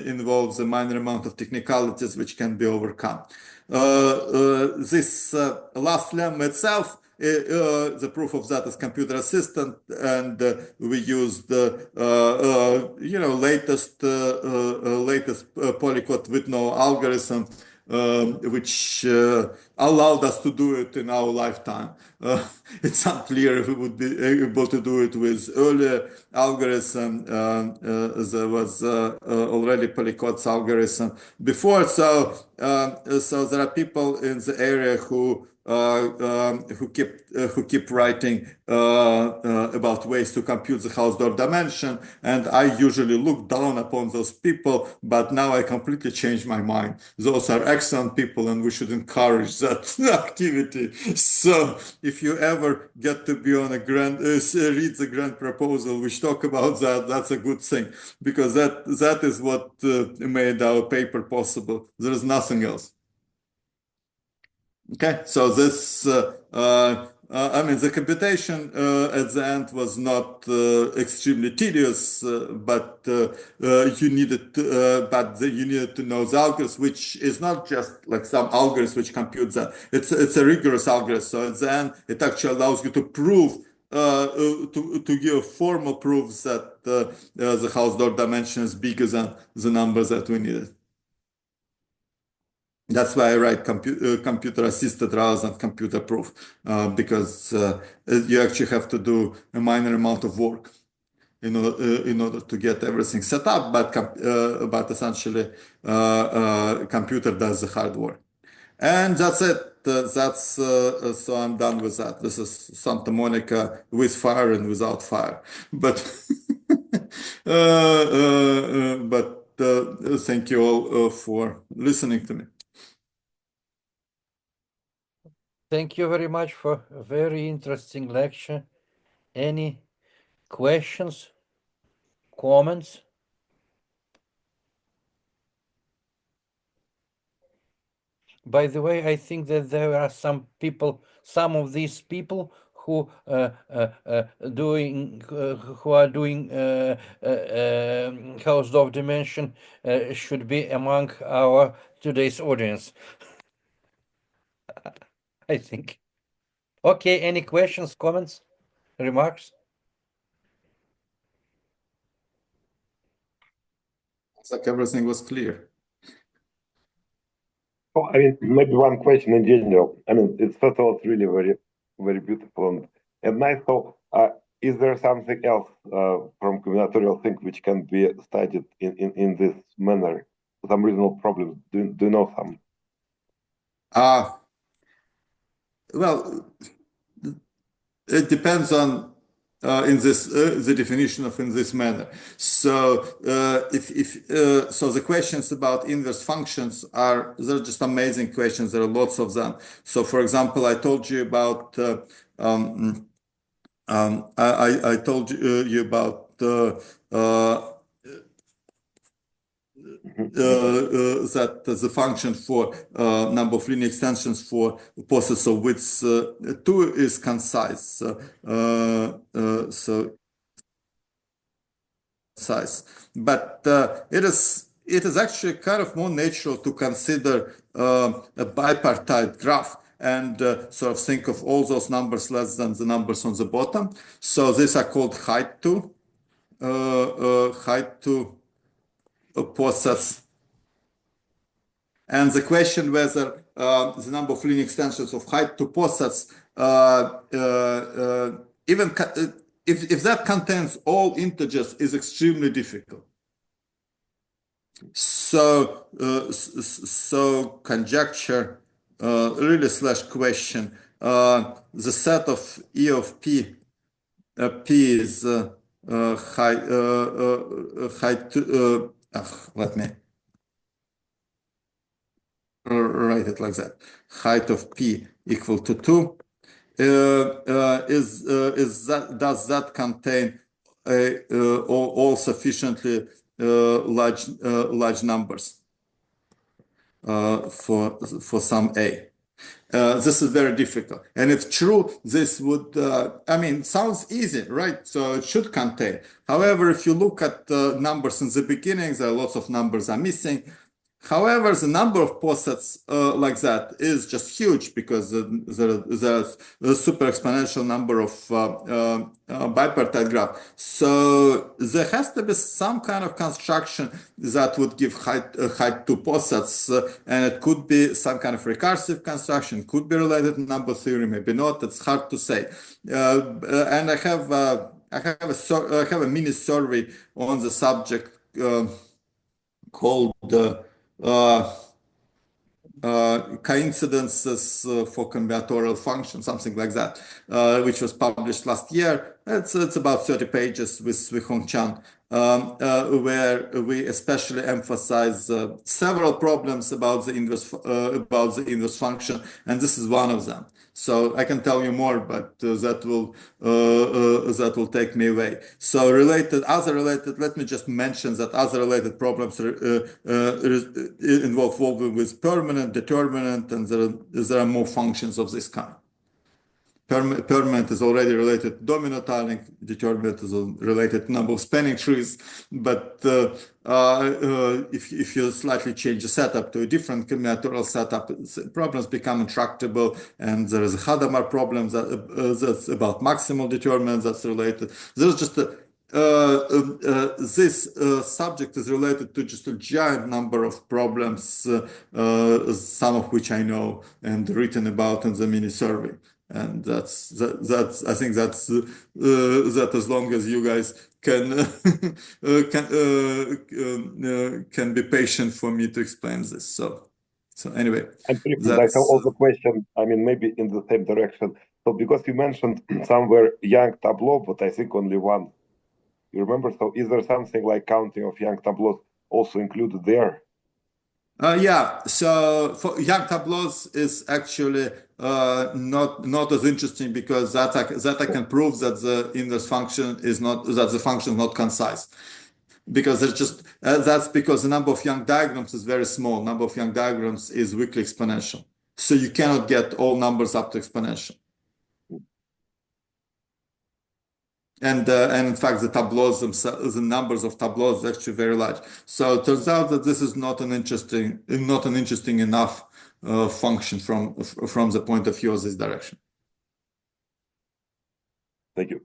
involves a minor amount of technicalities which can be overcome. This last lemma itself. The proof of that is computer assistant, and we used latest polycode with no algorithm, which allowed us to do it in our lifetime. It's unclear if we would be able to do it with earlier algorithm. There was already Polycode's algorithm before, so there are people in the area who who keep writing about ways to compute the Hausdorff dimension, and I usually look down upon those people, but now I completely changed my mind. Those are excellent people, and we should encourage that activity. So if you ever get to be on a grant, read the grant proposal which talk about that, that's a good thing, because that is what made our paper possible. There is nothing else. Okay, so this, I mean, the computation at the end was not extremely tedious, but you needed to know the algorithm, which is not just like some algorithm which computes that. It's a rigorous algorithm. So at the end, it actually allows you to prove to give formal proofs that the Hausdorff dimension is bigger than the numbers that we needed. That's why I write computer assisted rather than computer proof, because you actually have to do a minor amount of work in order to get everything set up, but essentially computer does the hard work. And that's it. So I'm done with that. This is Santa Monica with fire and without fire. But thank you all for listening to me. Thank you very much for a very interesting lecture. Any questions, comments? By the way, I think that there are some of these people who are doing Hausdorff dimension should be among our today's audience. I think. Okay, any questions, comments, remarks? It's like everything was clear. Oh, I mean, maybe one question in general. I mean, it's first of all, it's really very, very beautiful and nice. So, is there something else from combinatorial thing which can be studied in this manner? Some reasonable problems. Do you know some? Well, it depends on in this the definition of in this manner. So so the questions about inverse functions they're just amazing questions. There are lots of them. So for example, I told you about I told you about that the function for number of linear extensions for process of width 2 is concise. But it is actually kind of more natural to consider a bipartite graph and sort of think of all those numbers less than the numbers on the bottom. So these are called height 2 process. And the question whether the number of linear extensions of height 2 posets, even if that contains all integers, is extremely difficult. So conjecture really slash question. The set of E of P is height. Let me write it like that. Height of P equal to 2. Does that contain all sufficiently large numbers for some A? This is very difficult. And if true, this would, I mean, sounds easy, right? So it should contain. However, if you look at numbers in the beginning, there are lots of numbers are missing. However, the number of posets like that is just huge because there's a super exponential number of bipartite graph. So there has to be some kind of construction that would give height to posets, and it could be some kind of recursive construction, could be related to number theory, maybe not. It's hard to say. And I have a mini survey on the subject called coincidences for combinatorial function, something like that, which was published last year. It's about 30 pages with Hong Chan, where we especially emphasize several problems about the inverse function, and this is one of them. So I can tell you more, but that will take me away. So other related. Let me just mention that other related problems involve solving with permanent, determinant, and there are more functions of this kind. Permanent is already related to domino tiling. Determinant is related to number of spanning trees. But if you slightly change the setup to a different combinatorial setup, problems become intractable. And there is a Hadamard problem that's about maximal determinant that's related. There's just this subject is related to just a giant number of problems, some of which I know and written about in the mini survey. And that's I think that's that as long as you guys can be patient for me to explain this. So anyway, I have also a question. I mean, maybe in the same direction. So because you mentioned somewhere Young tableau, but I think only one. You remember? So is there something like counting of Young tableaus also included there? Yeah, so for Young tableaus is actually not as interesting because that I can prove that the inverse function is not the function is not concise, because it's just that's because the number of Young diagrams is very small. Number of Young diagrams is weakly exponential, so you cannot get all numbers up to exponential. And in fact, the tableaus themselves, the numbers of tableaus, is actually very large. So it turns out that this is not an interesting enough function from the point of view of this direction. Thank you.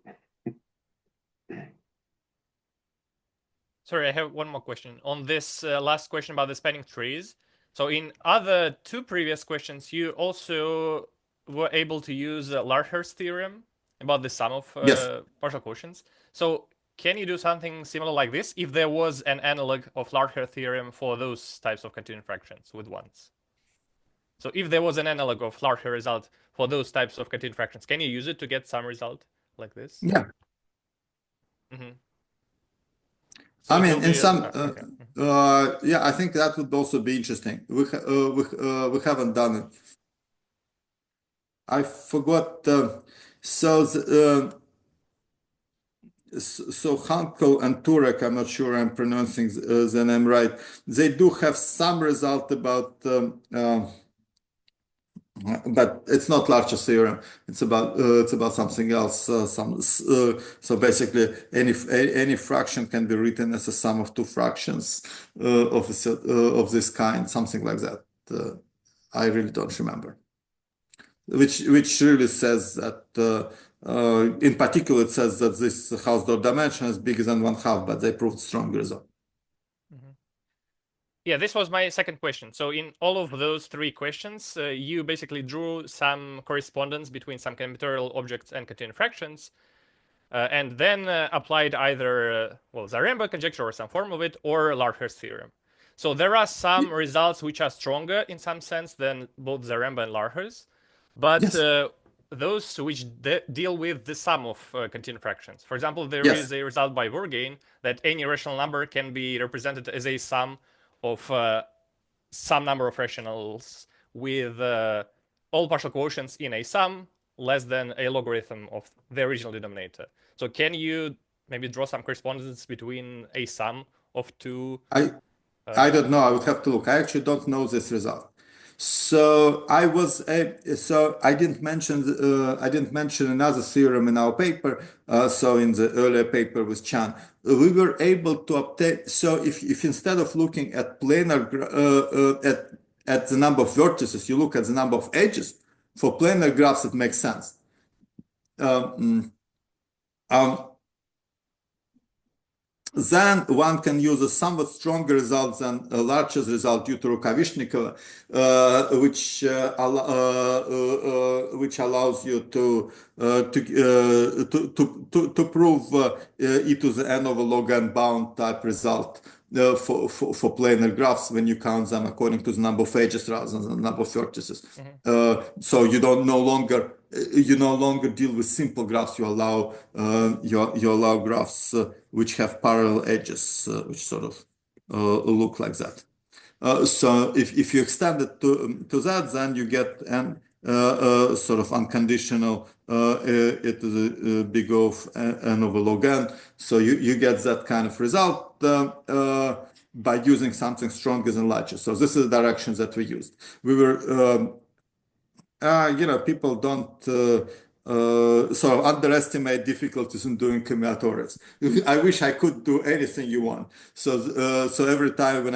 Sorry, I have one more question on this last question about the spanning trees. So in other two previous questions, you also were able to use Larcher's theorem about the sum of partial quotients. So can you do something similar like this if there was an analog of Larcher's theorem for those types of continued fractions with ones? So if there was an analog of Larcher result for those types of continued fractions, can you use it to get some result like this? Yeah. Mm-hmm. So I mean, in some, okay. yeah, I think that would also be interesting. We haven't done it. I forgot. So Hankel and Turek, I'm not sure I'm pronouncing the name right. They do have some result about, but it's not Larcher's theorem. It's about something else. So basically, any fraction can be written as a sum of two fractions of this kind, something like that. I really don't remember. Which really says that, in particular, it says that this Hausdorff dimension is bigger than 1/2, but they proved strong result. Mm-hmm. Yeah, this was my second question. So in all of those three questions, you basically drew some correspondence between some combinatorial objects and continued fractions, and then applied either Zaremba conjecture or some form of it, or Larcher's theorem. So there are some results which are stronger in some sense than both Zaremba and Larcher's, but those which deal with the sum of continued fractions. For example, there is a result by Vergain that any rational number can be represented as a sum of some number of rationals with all partial quotients in a sum less than a logarithm of the original denominator. So can you maybe draw some correspondence between a sum of two? I don't know. I would have to look. I actually don't know this result. So I didn't mention another theorem in our paper. So in the earlier paper with Chan, we were able to obtain. So if instead of looking at planar at the number of vertices, you look at the number of edges, for planar graphs it makes sense. Then one can use a somewhat stronger result than Larcher's result due to Rukavishnikova, which allows you to prove e to the n over log n bound type result for planar graphs when you count them according to the number of edges rather than the number of vertices. So you no longer deal with simple graphs. You allow graphs which have parallel edges, which sort of look like that. So if you extend it to that, then you get an sort of unconditional e to the big O of n over log n. So you get that kind of result by using something stronger than larger. So this is the direction that we used. We were people don't sort of underestimate difficulties in doing combinatorics. I wish I could do anything you want. So every time when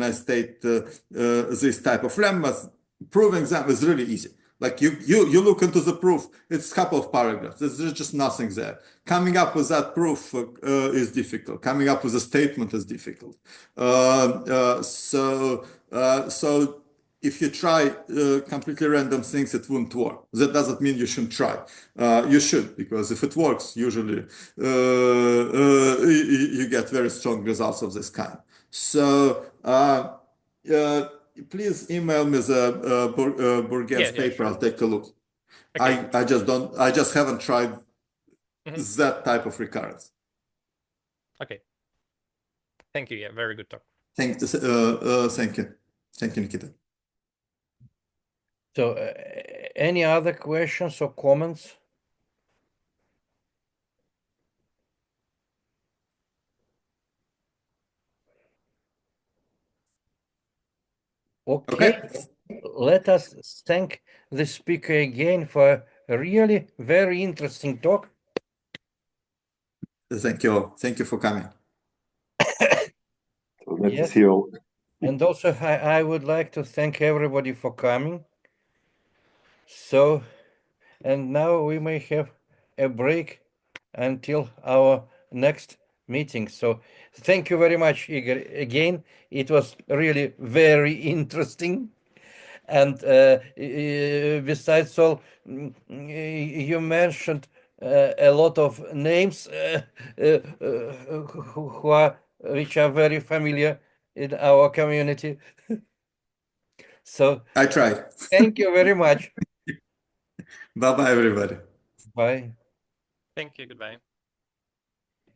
I state this type of lemmas, proving them is really easy. Like you look into the proof, it's a couple of paragraphs. There's just nothing there. Coming up with that proof is difficult. Coming up with a statement is difficult. So if you try completely random things, it won't work. That doesn't mean you shouldn't try. You should, because if it works, usually you get very strong results of this kind. So please email me the Burgen's paper. Sure. I'll take a look. Okay. I just haven't tried that type of recurrence. Okay. Thank you. Yeah, very good talk. Thank you. Thank you, Nikita. So, any other questions or comments? Okay. Let us thank the speaker again for a really very interesting talk. Thank you. Thank you for coming. Nice to see you all. And also, I would like to thank everybody for coming. So, and now we may have a break until our next meeting. So, thank you very much, Igor. Again, it was really very interesting. And besides all, you mentioned a lot of names which are very familiar in our community. So I try. thank you very much. Bye-bye, everybody. Bye. Thank you. Goodbye.